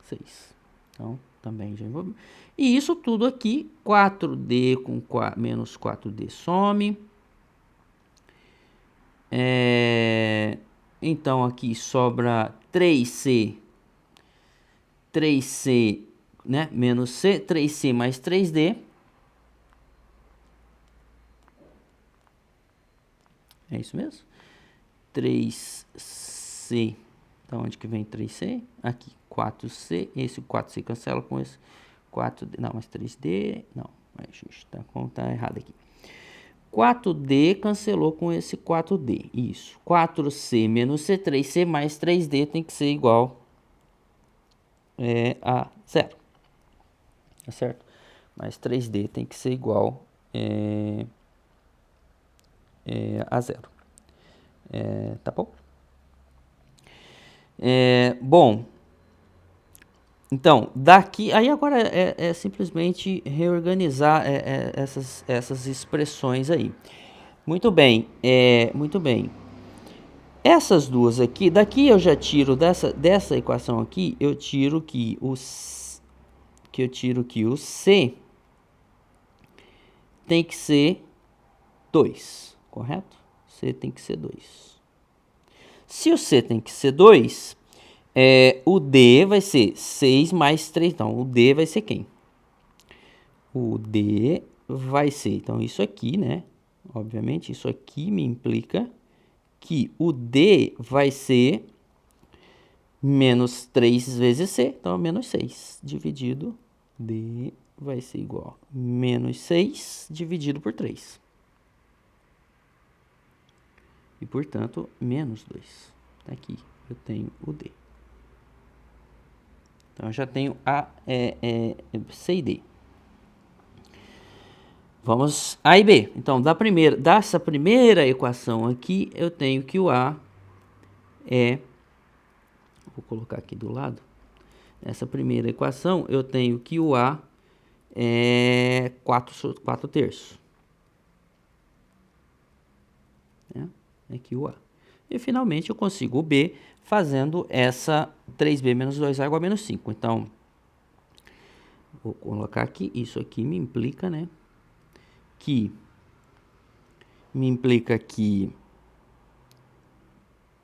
6. Então, também já envolveu. E isso tudo aqui, 4D com menos 4D some. Então, aqui sobra 3C, né? Menos C, 3C mais 3D. É isso mesmo? 3C. Então, onde que vem 3C? Aqui, 4C. Esse 4C cancela com esse 4D. Não, mas 3D. Não, a gente tá errado aqui. 4D cancelou com esse 4D. Isso. 4C menos C, 3C mais 3D tem que ser igual a 0. Tá certo? Mas 3D tem que ser igual a 0. Tá bom? Bom, então, daqui, aí agora é simplesmente reorganizar essas expressões aí. Muito bem, muito bem. Essas duas aqui, daqui eu já tiro dessa equação aqui, eu tiro que o C tem que ser 2, correto? C tem que ser 2. Se o C tem que ser 2, o D vai ser 6 mais 3. Então, o D vai ser quem? O D vai ser, então, isso aqui, né? Obviamente, isso aqui me implica que o D vai ser menos 3 vezes C. Então, menos 6 dividido. D vai ser igual a menos 6 dividido por 3. E, portanto, menos 2. Aqui eu tenho o D. Então, eu já tenho A, C e D. Vamos A e B. Então, dessa primeira equação aqui, eu tenho que o A vou colocar aqui do lado. Nessa primeira equação, eu tenho que o A é 4 terços. Aqui o A. E, finalmente, eu consigo o B fazendo essa 3B menos 2A igual a menos 5. Então, vou colocar aqui. Isso aqui me implica, né? Que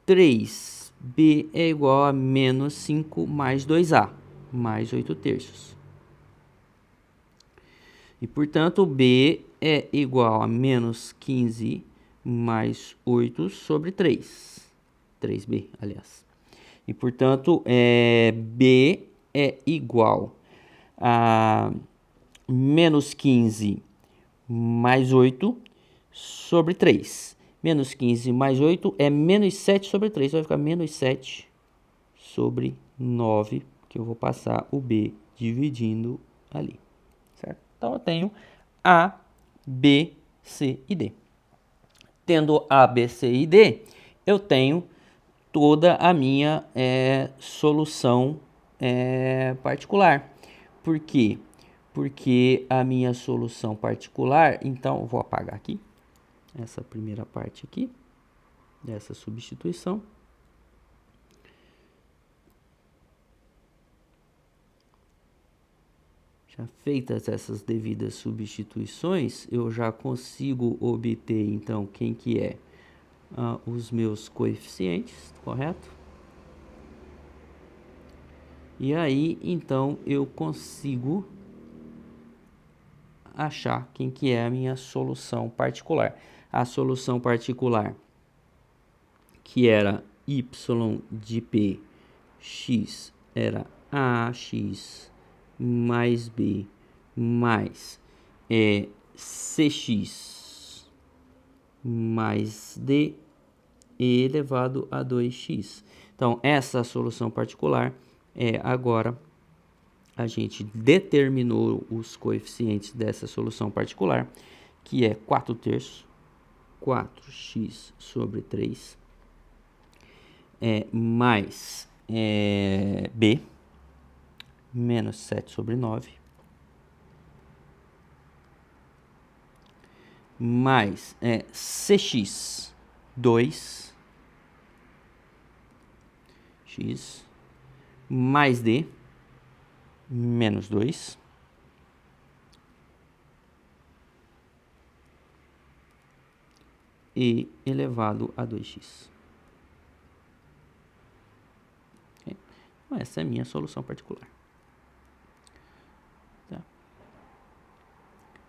3B é igual a menos 5 mais 2A, mais 8 terços. E, portanto, B é igual a menos 15 mais 8 sobre 3. 3B, aliás. E, portanto, B é igual a menos 15 mais 8 sobre 3. Menos 15 mais 8 é menos 7 sobre 3. Vai ficar menos 7 sobre 9, que eu vou passar o B dividindo ali. Certo? Então, eu tenho A, B, C e D. Tendo A, B, C e D, eu tenho toda a minha solução particular. Por quê? Porque a minha solução particular, então, vou apagar aqui, essa primeira parte aqui, dessa substituição. Já feitas essas devidas substituições, eu já consigo obter, então, quem que é? Os meus coeficientes, correto? E aí, então, eu consigo achar quem que é a minha solução particular. A solução particular, que era y de P x era ax mais b mais cx mais d elevado a 2x. Então, essa solução particular agora a gente determinou os coeficientes dessa solução particular, que é 4/3, 4x sobre 3, mais b, menos 7 sobre 9, mais cx, 2, x, mais d, menos 2, e elevado a 2x. Então, essa é a minha solução particular. Tá?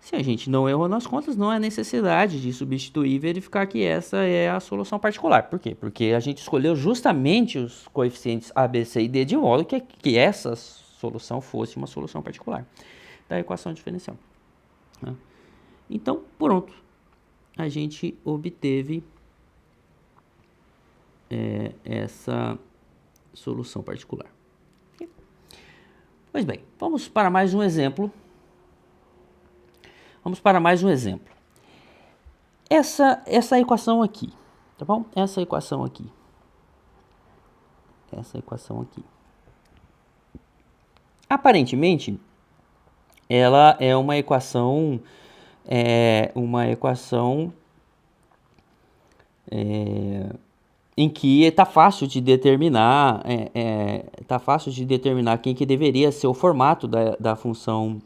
Se a gente não errou nas contas, não há necessidade de substituir e verificar que essa é a solução particular. Por quê? Porque a gente escolheu justamente os coeficientes A, B, C e D de modo que essa solução fosse uma solução particular da equação diferencial. Tá? Então, pronto. A gente obteve essa solução particular. Pois bem, vamos para mais um exemplo. Essa equação aqui, tá bom? Essa equação aqui. Aparentemente, ela é uma equação em que está fácil de determinar, quem que deveria ser o formato da função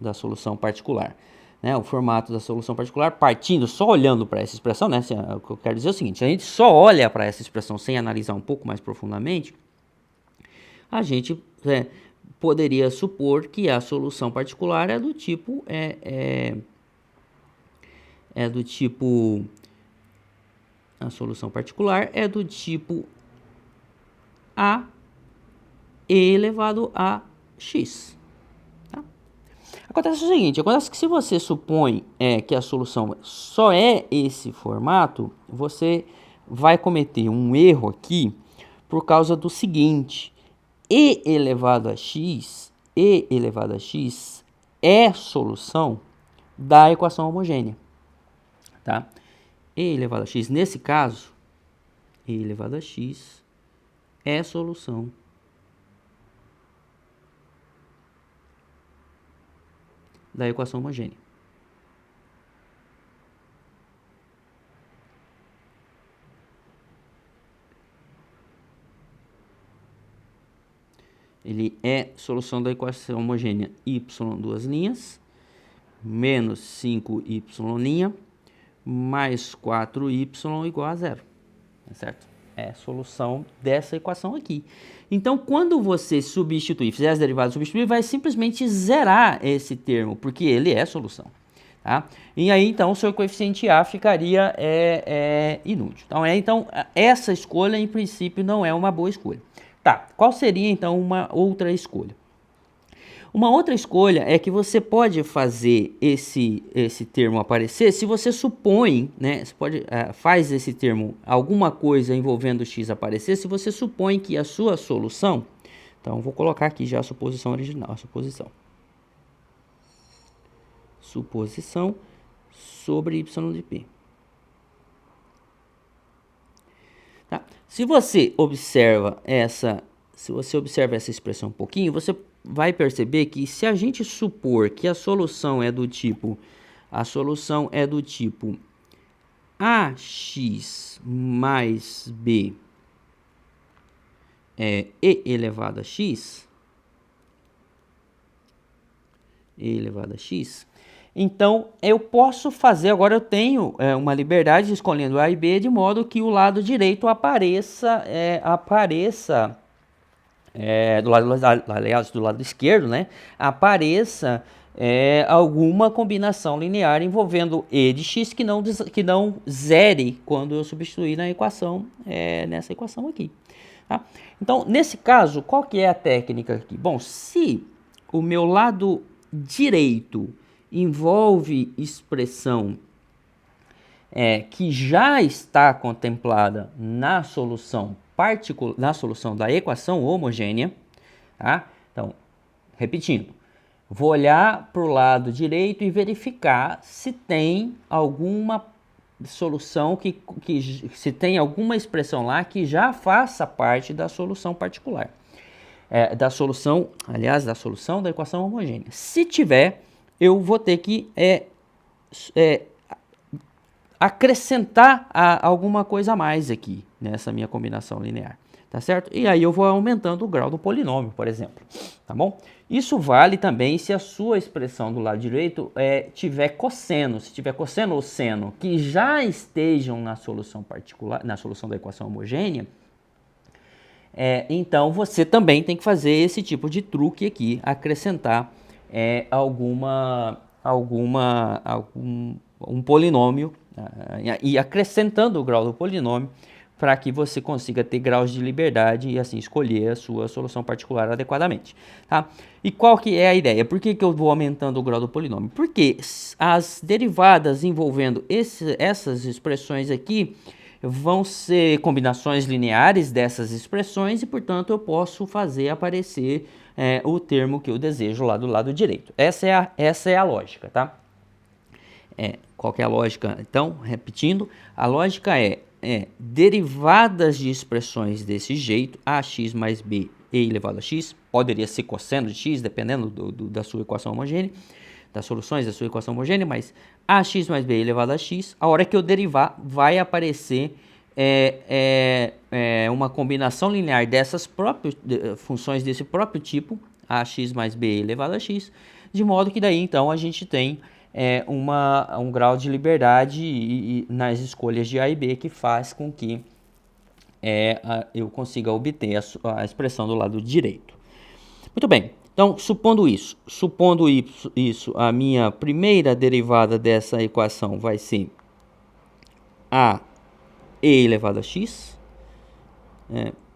da solução particular. Né? O formato da solução particular, partindo, só olhando para essa expressão, né? O que eu quero dizer é o seguinte: se a gente só olha para essa expressão sem analisar um pouco mais profundamente, a gente poderia supor que a solução particular é do tipo a solução particular é do tipo a e elevado a x. Tá? Acontece o seguinte: acontece que se você supõe que a solução só é esse formato, você vai cometer um erro aqui por causa do seguinte: e elevado a x é solução da equação homogênea. Tá? E elevado a x, nesse caso, e elevado a x é solução da equação homogênea. Ele é solução da equação homogênea y, duas linhas, menos 5y', mais 4y igual a 0. Tá certo? É a solução dessa equação aqui. Então, quando você substituir, fizer as derivadas, substituir, vai simplesmente zerar esse termo, porque ele é solução. Tá? E aí, então, o seu coeficiente A ficaria inútil. Então, essa escolha, em princípio, não é uma boa escolha. Tá, qual seria, então, uma outra escolha? Uma outra escolha é que você pode fazer esse termo aparecer se você supõe, né? Você faz esse termo, alguma coisa envolvendo x aparecer, se você supõe que a sua solução... Então, vou colocar aqui já a suposição original, suposição sobre y de p. Tá? Se você observa essa expressão um pouquinho, você vai perceber que se a gente supor que a solução é do tipo ax mais b e elevado a x, então eu posso fazer, agora eu tenho uma liberdade escolhendo A e B de modo que o lado direito apareça do lado esquerdo, né, apareça alguma combinação linear envolvendo e de x que não zere quando eu substituir na equação, nessa equação aqui. Tá? Então, nesse caso, qual que é a técnica aqui? Bom, se o meu lado direito envolve expressão que já está contemplada na solução da equação homogênea, tá? Então, repetindo, vou olhar para o lado direito e verificar se tem alguma solução se tem alguma expressão lá que já faça parte da solução particular. Da solução da equação homogênea. Se tiver, eu vou ter que acrescentar alguma coisa a mais aqui nessa minha combinação linear, tá certo? E aí eu vou aumentando o grau do polinômio, por exemplo, tá bom? Isso vale também se a sua expressão do lado direito tiver cosseno, se tiver cosseno ou seno, que já estejam na solução particular, na solução da equação homogênea. Então você também tem que fazer esse tipo de truque aqui, acrescentar um polinômio e acrescentando o grau do polinômio para que você consiga ter graus de liberdade e assim escolher a sua solução particular adequadamente. Tá? E qual que é a ideia? Por que eu vou aumentando o grau do polinômio? Porque as derivadas envolvendo essas expressões aqui vão ser combinações lineares dessas expressões e, portanto, eu posso fazer aparecer o termo que eu desejo lá do lado direito. Essa é a lógica, tá? Qual que é a lógica? Então, repetindo, a lógica é derivadas de expressões desse jeito, ax mais b e elevado a x, poderia ser cosseno de x, dependendo da sua equação homogênea, das soluções da sua equação homogênea, mas ax mais b elevado a x, a hora que eu derivar, vai aparecer uma combinação linear dessas próprias funções desse próprio tipo, ax mais b elevado a x, de modo que daí, então, a gente tem um grau de liberdade nas escolhas de A e B que faz com que eu consiga obter a expressão do lado direito. Muito bem, então supondo isso, a minha primeira derivada dessa equação vai ser a e elevado a x,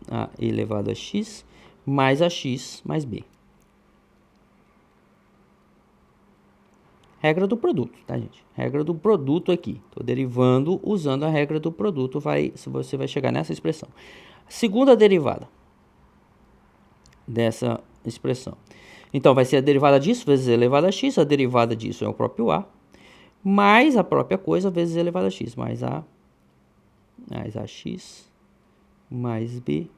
a elevado a x mais a x mais b. Regra do produto, tá, gente? Regra do produto aqui. Estou derivando usando a regra do produto, você vai chegar nessa expressão. Segunda derivada dessa expressão. Então, vai ser a derivada disso vezes elevado a x. A derivada disso é o próprio a, mais a própria coisa vezes elevado a x, mais ax mais b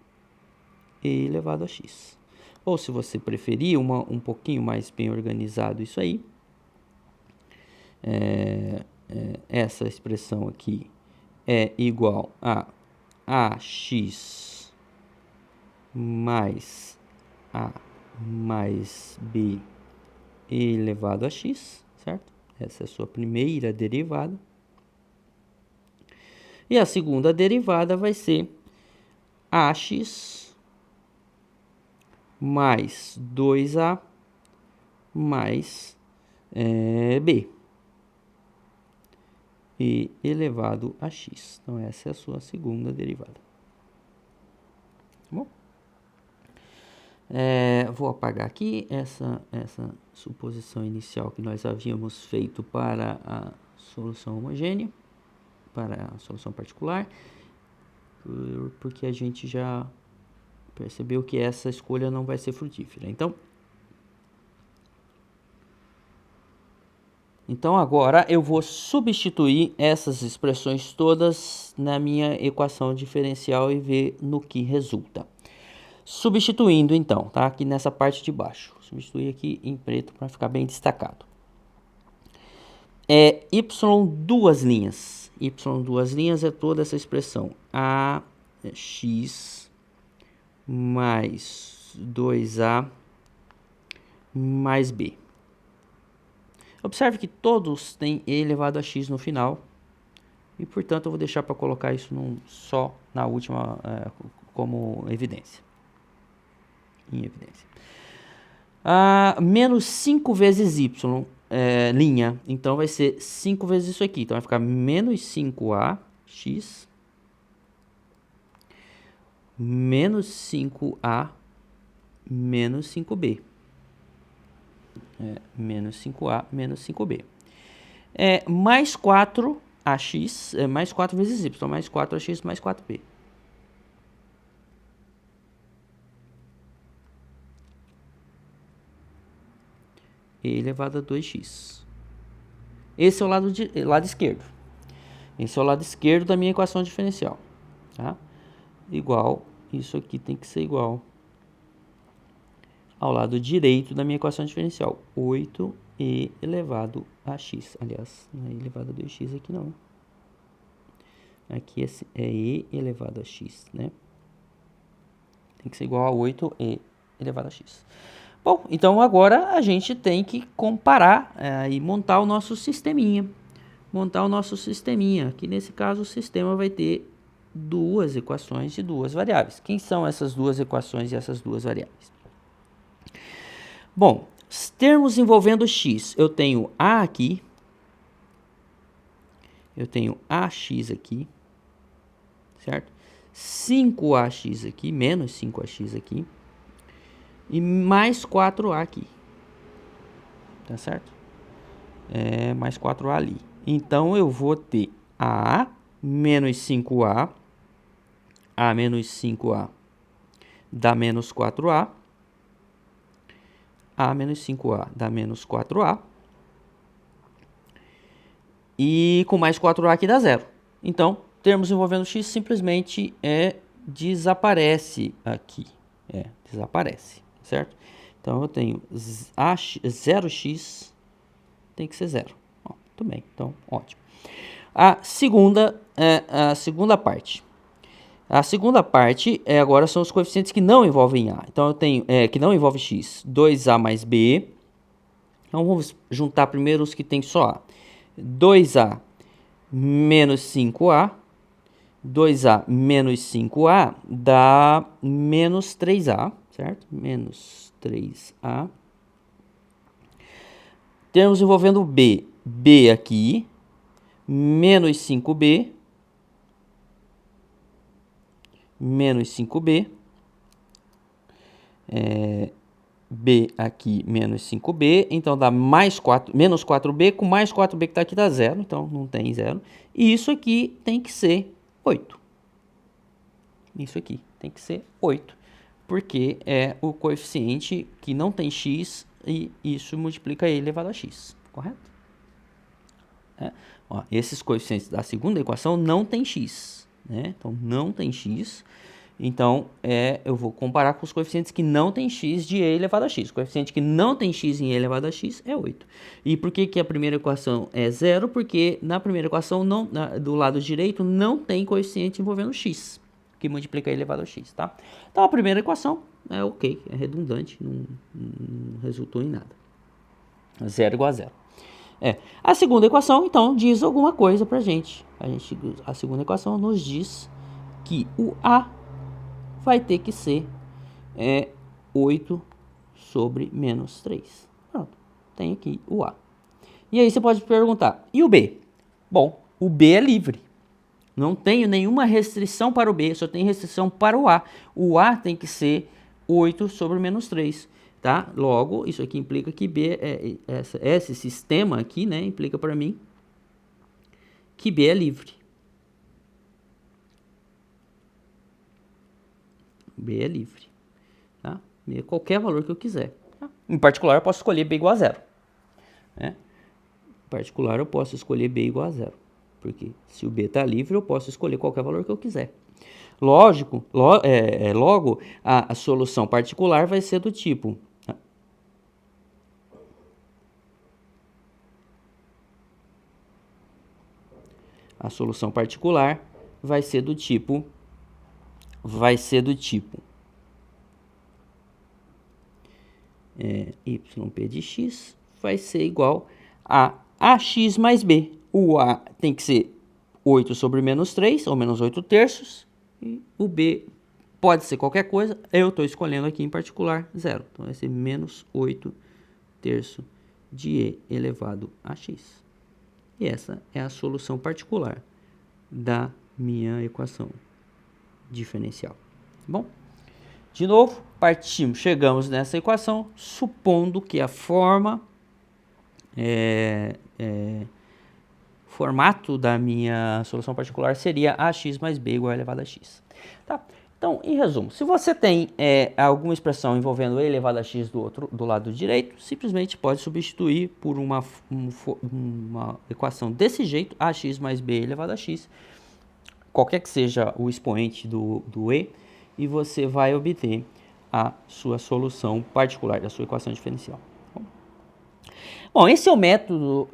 e elevado a x. Ou, se você preferir, um pouquinho mais bem organizado isso aí, essa expressão aqui é igual a ax mais a mais b elevado a x, certo? Essa é a sua primeira derivada. E a segunda derivada vai ser ax mais 2a mais b e elevado a x. Então, essa é a sua segunda derivada. Tá bom? Vou apagar aqui essa suposição inicial que nós havíamos feito para a solução homogênea, para a solução particular, porque a gente já percebeu que essa escolha não vai ser frutífera. Então agora eu vou substituir essas expressões todas na minha equação diferencial e ver no que resulta. Substituindo então, tá? Aqui nessa parte de baixo. Substituir aqui em preto para ficar bem destacado. Y duas linhas. Y duas linhas é toda essa expressão. Ax mais 2a mais b. Observe que todos têm e elevado a x no final. E, portanto, eu vou deixar para colocar isso só na última como evidência. Em evidência. Menos 5 vezes y, linha. Então, vai ser 5 vezes isso aqui. Então, vai ficar menos 5ax menos 5A menos 5B. Menos 5A menos 5B. Mais 4AX, mais 4 vezes Y, mais 4AX mais 4B. E elevado a 2x. Esse é o lado esquerdo. Esse é o lado esquerdo da minha equação diferencial. Tá? Igual, isso aqui tem que ser igual ao lado direito da minha equação diferencial. 8e elevado a x. Aliás, não é elevado a 2x aqui não. Aqui é e elevado a x, né? Tem que ser igual a 8e elevado a x. Bom, então agora a gente tem que comparar e montar o nosso sisteminha. Aqui nesse caso o sistema vai ter duas equações de duas variáveis. Quem são essas duas equações e essas duas variáveis? Bom, termos envolvendo x, eu tenho a aqui, eu tenho ax aqui, certo? 5ax aqui, menos 5ax aqui, e mais 4a aqui, tá certo? Mais 4a ali. Então, eu vou ter a menos 5a, a menos 5a dá menos 4a, a menos 5a dá menos 4a, e com mais 4a aqui dá zero. Então, termos envolvendo x simplesmente desaparece aqui. Desaparece, certo? Então, eu tenho 0x tem que ser zero. Muito bem, então, ótimo. A segunda parte. A segunda parte agora são os coeficientes que não envolvem a. Então, eu tenho que não envolve x, 2a mais b. Então, vamos juntar primeiro os que tem só a. 2a menos 5a. 2a menos 5a dá menos 3a, certo? Menos 3a. Temos envolvendo b. B aqui, menos 5b, menos 5b, b aqui, menos 5b, então dá mais 4, menos 4b, com mais 4b que está aqui dá zero, então não tem zero. E isso aqui tem que ser 8. Isso aqui tem que ser 8, porque é o coeficiente que não tem x e isso multiplica e elevado a x, correto? Esses coeficientes da segunda equação não tem x, né? Então, não tem x. Então, eu vou comparar com os coeficientes que não tem x de e elevado a x. O coeficiente que não tem x em e elevado a x é 8. E por que a primeira equação é 0? Porque na primeira equação, do lado direito, não tem coeficiente envolvendo x, que multiplica e elevado a x, tá? Então, a primeira equação é ok, é redundante, não resultou em nada. 0 igual a 0. A segunda equação, então, diz alguma coisa pra gente. A segunda equação nos diz que o A vai ter que ser 8 sobre menos 3. Pronto, tem aqui o A. E aí você pode perguntar, e o B? Bom, o B é livre. Não tenho nenhuma restrição para o B, só tem restrição para o A. O A tem que ser 8 sobre menos 3. Tá? Logo, isso aqui implica que B esse sistema aqui, né, implica para mim que B é livre. B é livre. Tá? B é qualquer valor que eu quiser. Tá? Em particular, eu posso escolher B igual a 0. Né? Em particular, eu posso escolher B igual a 0. Porque se o B está livre, eu posso escolher qualquer valor que eu quiser. Logo, a solução particular vai ser do tipo... A solução particular vai ser do tipo yp de x vai ser igual a ax mais b. O a tem que ser 8 sobre menos 3, ou menos 8 terços. E o b pode ser qualquer coisa. Eu estou escolhendo aqui em particular 0. Então vai ser menos 8 terços de e elevado a x. E essa é a solução particular da minha equação diferencial. Bom, de novo, chegamos nessa equação, supondo que a formato da minha solução particular seria ax mais b igual a elevado a x. Tá? Então, em resumo, se você tem alguma expressão envolvendo e elevado a x do lado direito, simplesmente pode substituir por uma equação desse jeito, ax mais b elevado a x, qualquer que seja o expoente do e você vai obter a sua solução particular da sua equação diferencial. Bom, esse é o método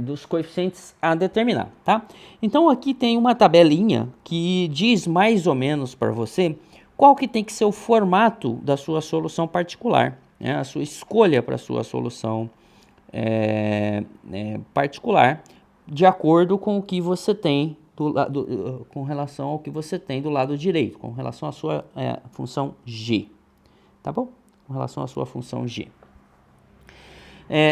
dos coeficientes a determinar, tá? Então aqui tem uma tabelinha que diz mais ou menos para você qual que tem que ser o formato da sua solução particular, né? A sua escolha para a sua solução particular, de acordo com o que você tem com relação ao que você tem do lado direito, com relação à sua função g, tá bom? Com relação à sua função g.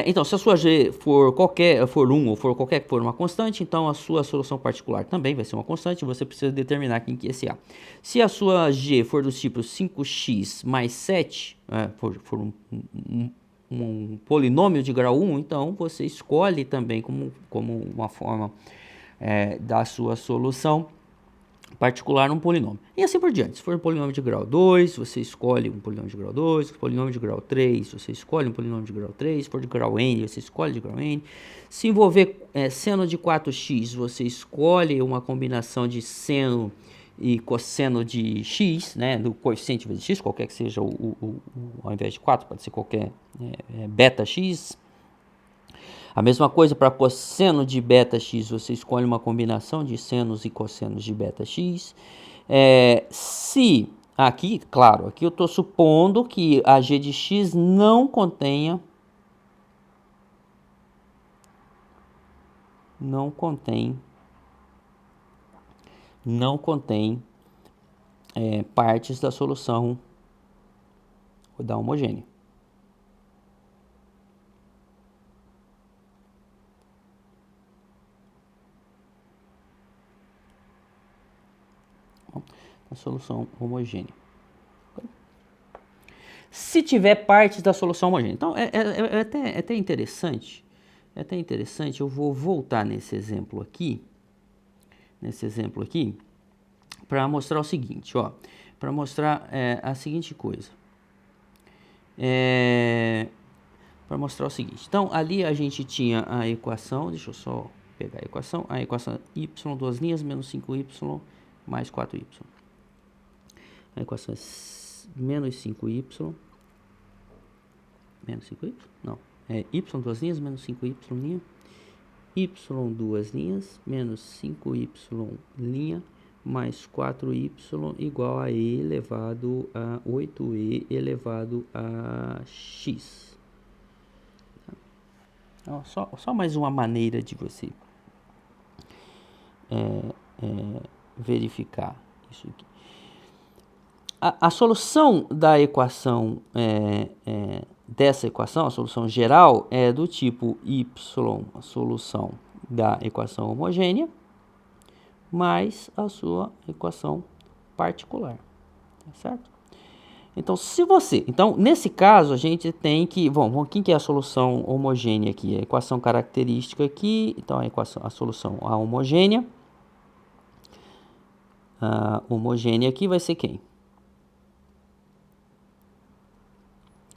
Então, se a sua g for 1 ou for qualquer que for uma constante, então a sua solução particular também vai ser uma constante, você precisa determinar quem que é esse A. Se a sua g for dos tipos 5x mais 7, for um polinômio de grau 1, então você escolhe também como uma forma da sua solução particular um polinômio. E assim por diante. Se for um polinômio de grau 2, você escolhe um polinômio de grau 2. Se for polinômio de grau 3, você escolhe um polinômio de grau 3. Se for de grau n, você escolhe de grau n. Se envolver seno de 4x, você escolhe uma combinação de seno e cosseno de x, né, do coeficiente vezes x, qualquer que seja ao invés de 4, pode ser qualquer beta x. A mesma coisa para cosseno de beta x, você escolhe uma combinação de senos e cossenos de beta x. Se aqui, claro, aqui eu estou supondo que a g de x não contém partes da solução da homogênea. A solução homogênea. Se tiver partes da solução homogênea. Então, é até interessante. É até interessante. Eu vou voltar nesse exemplo aqui. Para mostrar o seguinte, ó. Para mostrar a seguinte coisa. Para mostrar o seguinte. Então, ali a gente tinha a equação. Deixa eu só pegar a equação. A equação y, duas linhas, menos 5y, mais 4y. A equação é menos 5y. Menos 5y? Não. É y, duas linhas, menos 5y, linha. Y, duas linhas, menos 5y, linha, mais 4y igual a e elevado a 8e elevado a x. Então, só mais uma maneira de você verificar isso aqui. A solução da equação, dessa equação, a solução geral, é do tipo y, a solução da equação homogênea, mais a sua equação particular, tá certo? Então, nesse caso, a gente tem que, quem que é a solução homogênea aqui? A equação característica aqui, então a solução homogênea aqui vai ser quem?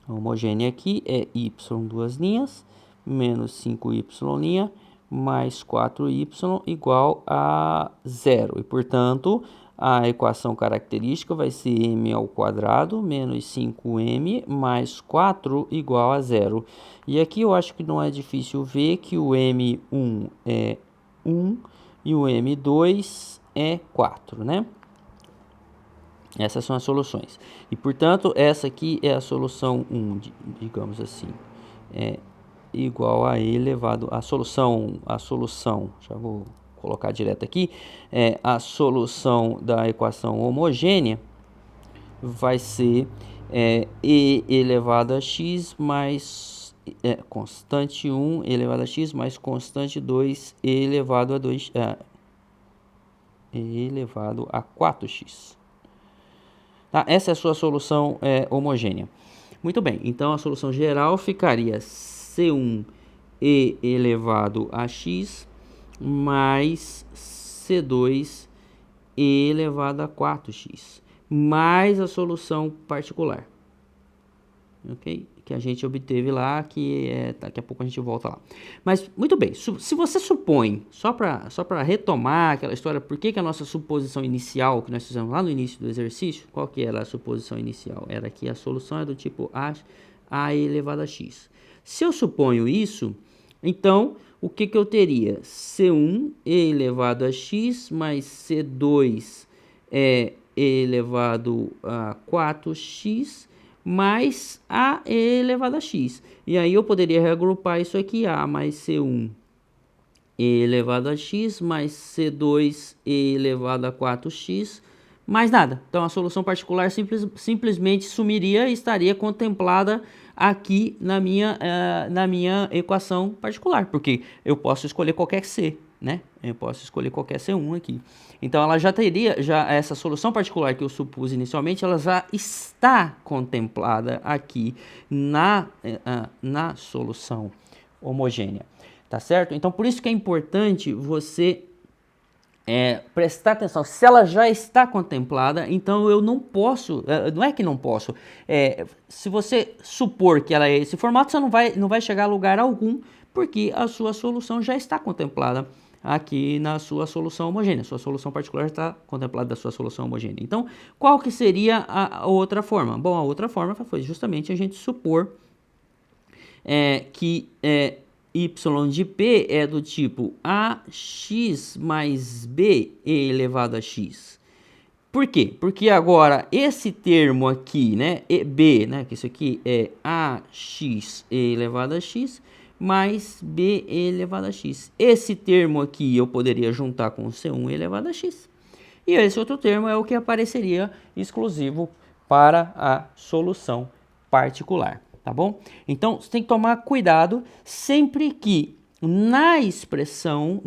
A homogênea aqui é y, duas linhas, menos 5y, linha, mais 4y igual a 0. E, portanto, a equação característica vai ser m ao quadrado menos 5m mais 4 igual a 0. E aqui eu acho que não é difícil ver que o m1 é 1 e o m2 é 4, né? Essas são as soluções. E, portanto, essa aqui é a solução 1, digamos assim. É igual a e elevado a solução, já vou colocar direto aqui, a solução da equação homogênea vai ser e elevado a x mais constante 1 elevado a x mais constante 2 elevado a 2 elevado a 4x. Tá? Essa é a sua solução homogênea. Muito bem, então a solução geral ficaria C1e elevado a x mais C2e elevado a 4x, mais a solução particular, ok? Que a gente obteve lá, daqui a pouco a gente volta lá. Mas, muito bem, se você supõe, só para retomar aquela história, por que a nossa suposição inicial, que nós fizemos lá no início do exercício, qual que era a suposição inicial? Era que a solução é do tipo a elevado a x. Se eu suponho isso, então, o que eu teria? C1 elevado a x mais C2 elevado a 4x mais a elevado a x. E aí eu poderia reagrupar isso aqui, a mais C1 elevado a x mais C2 elevado a 4x mais nada. Então a solução particular simplesmente sumiria e estaria contemplada aqui na minha equação particular, porque eu posso escolher qualquer C, né? Eu posso escolher qualquer C1 aqui. Então ela já teria, essa solução particular que eu supus inicialmente, ela já está contemplada aqui na solução homogênea, tá certo? Então por isso que é importante você prestar atenção. Se ela já está contemplada, então eu não posso, não é que não posso, se você supor que ela é esse formato, você não vai chegar a lugar algum, porque a sua solução já está contemplada aqui na sua solução homogênea. Sua solução particular está contemplada da sua solução homogênea. Então, qual que seria a outra forma? Bom, a outra forma foi justamente a gente supor que y de p é do tipo ax mais b elevado a x. Por quê? Porque agora esse termo aqui, né, b, né, que isso aqui é ax elevado a x mais b elevado a x. Esse termo aqui eu poderia juntar com C1 elevado a x. E esse outro termo é o que apareceria exclusivo para a solução particular, tá bom? Então, você tem que tomar cuidado sempre que na expressão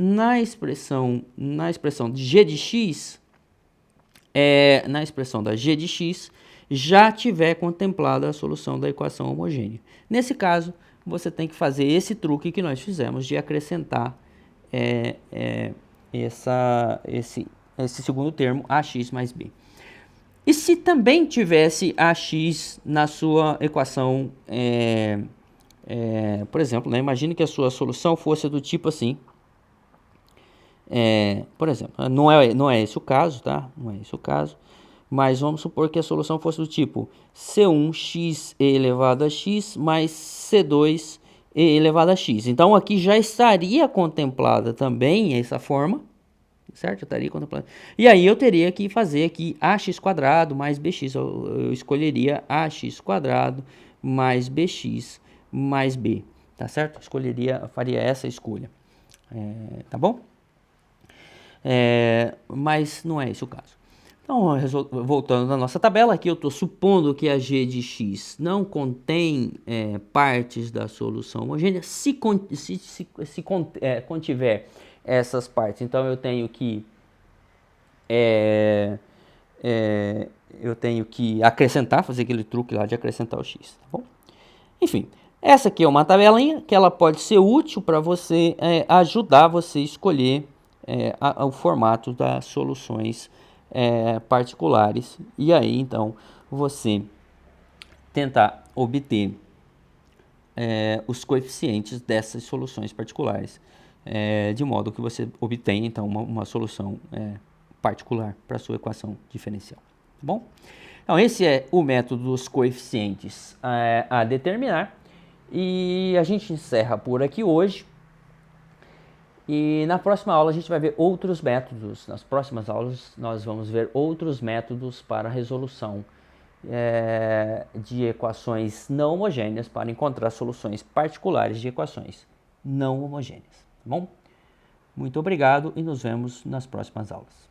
de g de x, na expressão da g de x, já tiver contemplada a solução da equação homogênea. Nesse caso, você tem que fazer esse truque que nós fizemos de acrescentar esse segundo termo, ax mais b. E se também tivesse ax na sua equação, por exemplo, né, imagine que a sua solução fosse do tipo assim, por exemplo, não é esse o caso, tá? Não é esse o caso. Mas vamos supor que a solução fosse do tipo C1x elevado a x mais C2 elevado a x. Então aqui já estaria contemplada também essa forma, certo? Estaria contemplada. E aí eu teria que fazer aqui ax quadrado mais bx. Eu escolheria ax quadrado mais bx mais b, tá certo? Faria essa escolha, tá bom? Mas não é esse o caso. Então, voltando à nossa tabela, aqui eu estou supondo que a g de x não contém partes da solução homogênea. Se contiver essas partes, então eu tenho que acrescentar, fazer aquele truque lá de acrescentar o x, tá bom? Enfim, essa aqui é uma tabelinha que ela pode ser útil para você ajudar você a escolher o formato das soluções particulares, e aí então você tentar obter os coeficientes dessas soluções particulares, de modo que você obtenha então uma solução particular para a sua equação diferencial, tá bom? Então esse é o método dos coeficientes a determinar, e a gente encerra por aqui hoje. E na próxima aula a gente vai ver outros métodos. Nas próximas aulas nós vamos ver outros métodos para a resolução de equações não homogêneas, para encontrar soluções particulares de equações não homogêneas. Tá bom? Muito obrigado e nos vemos nas próximas aulas.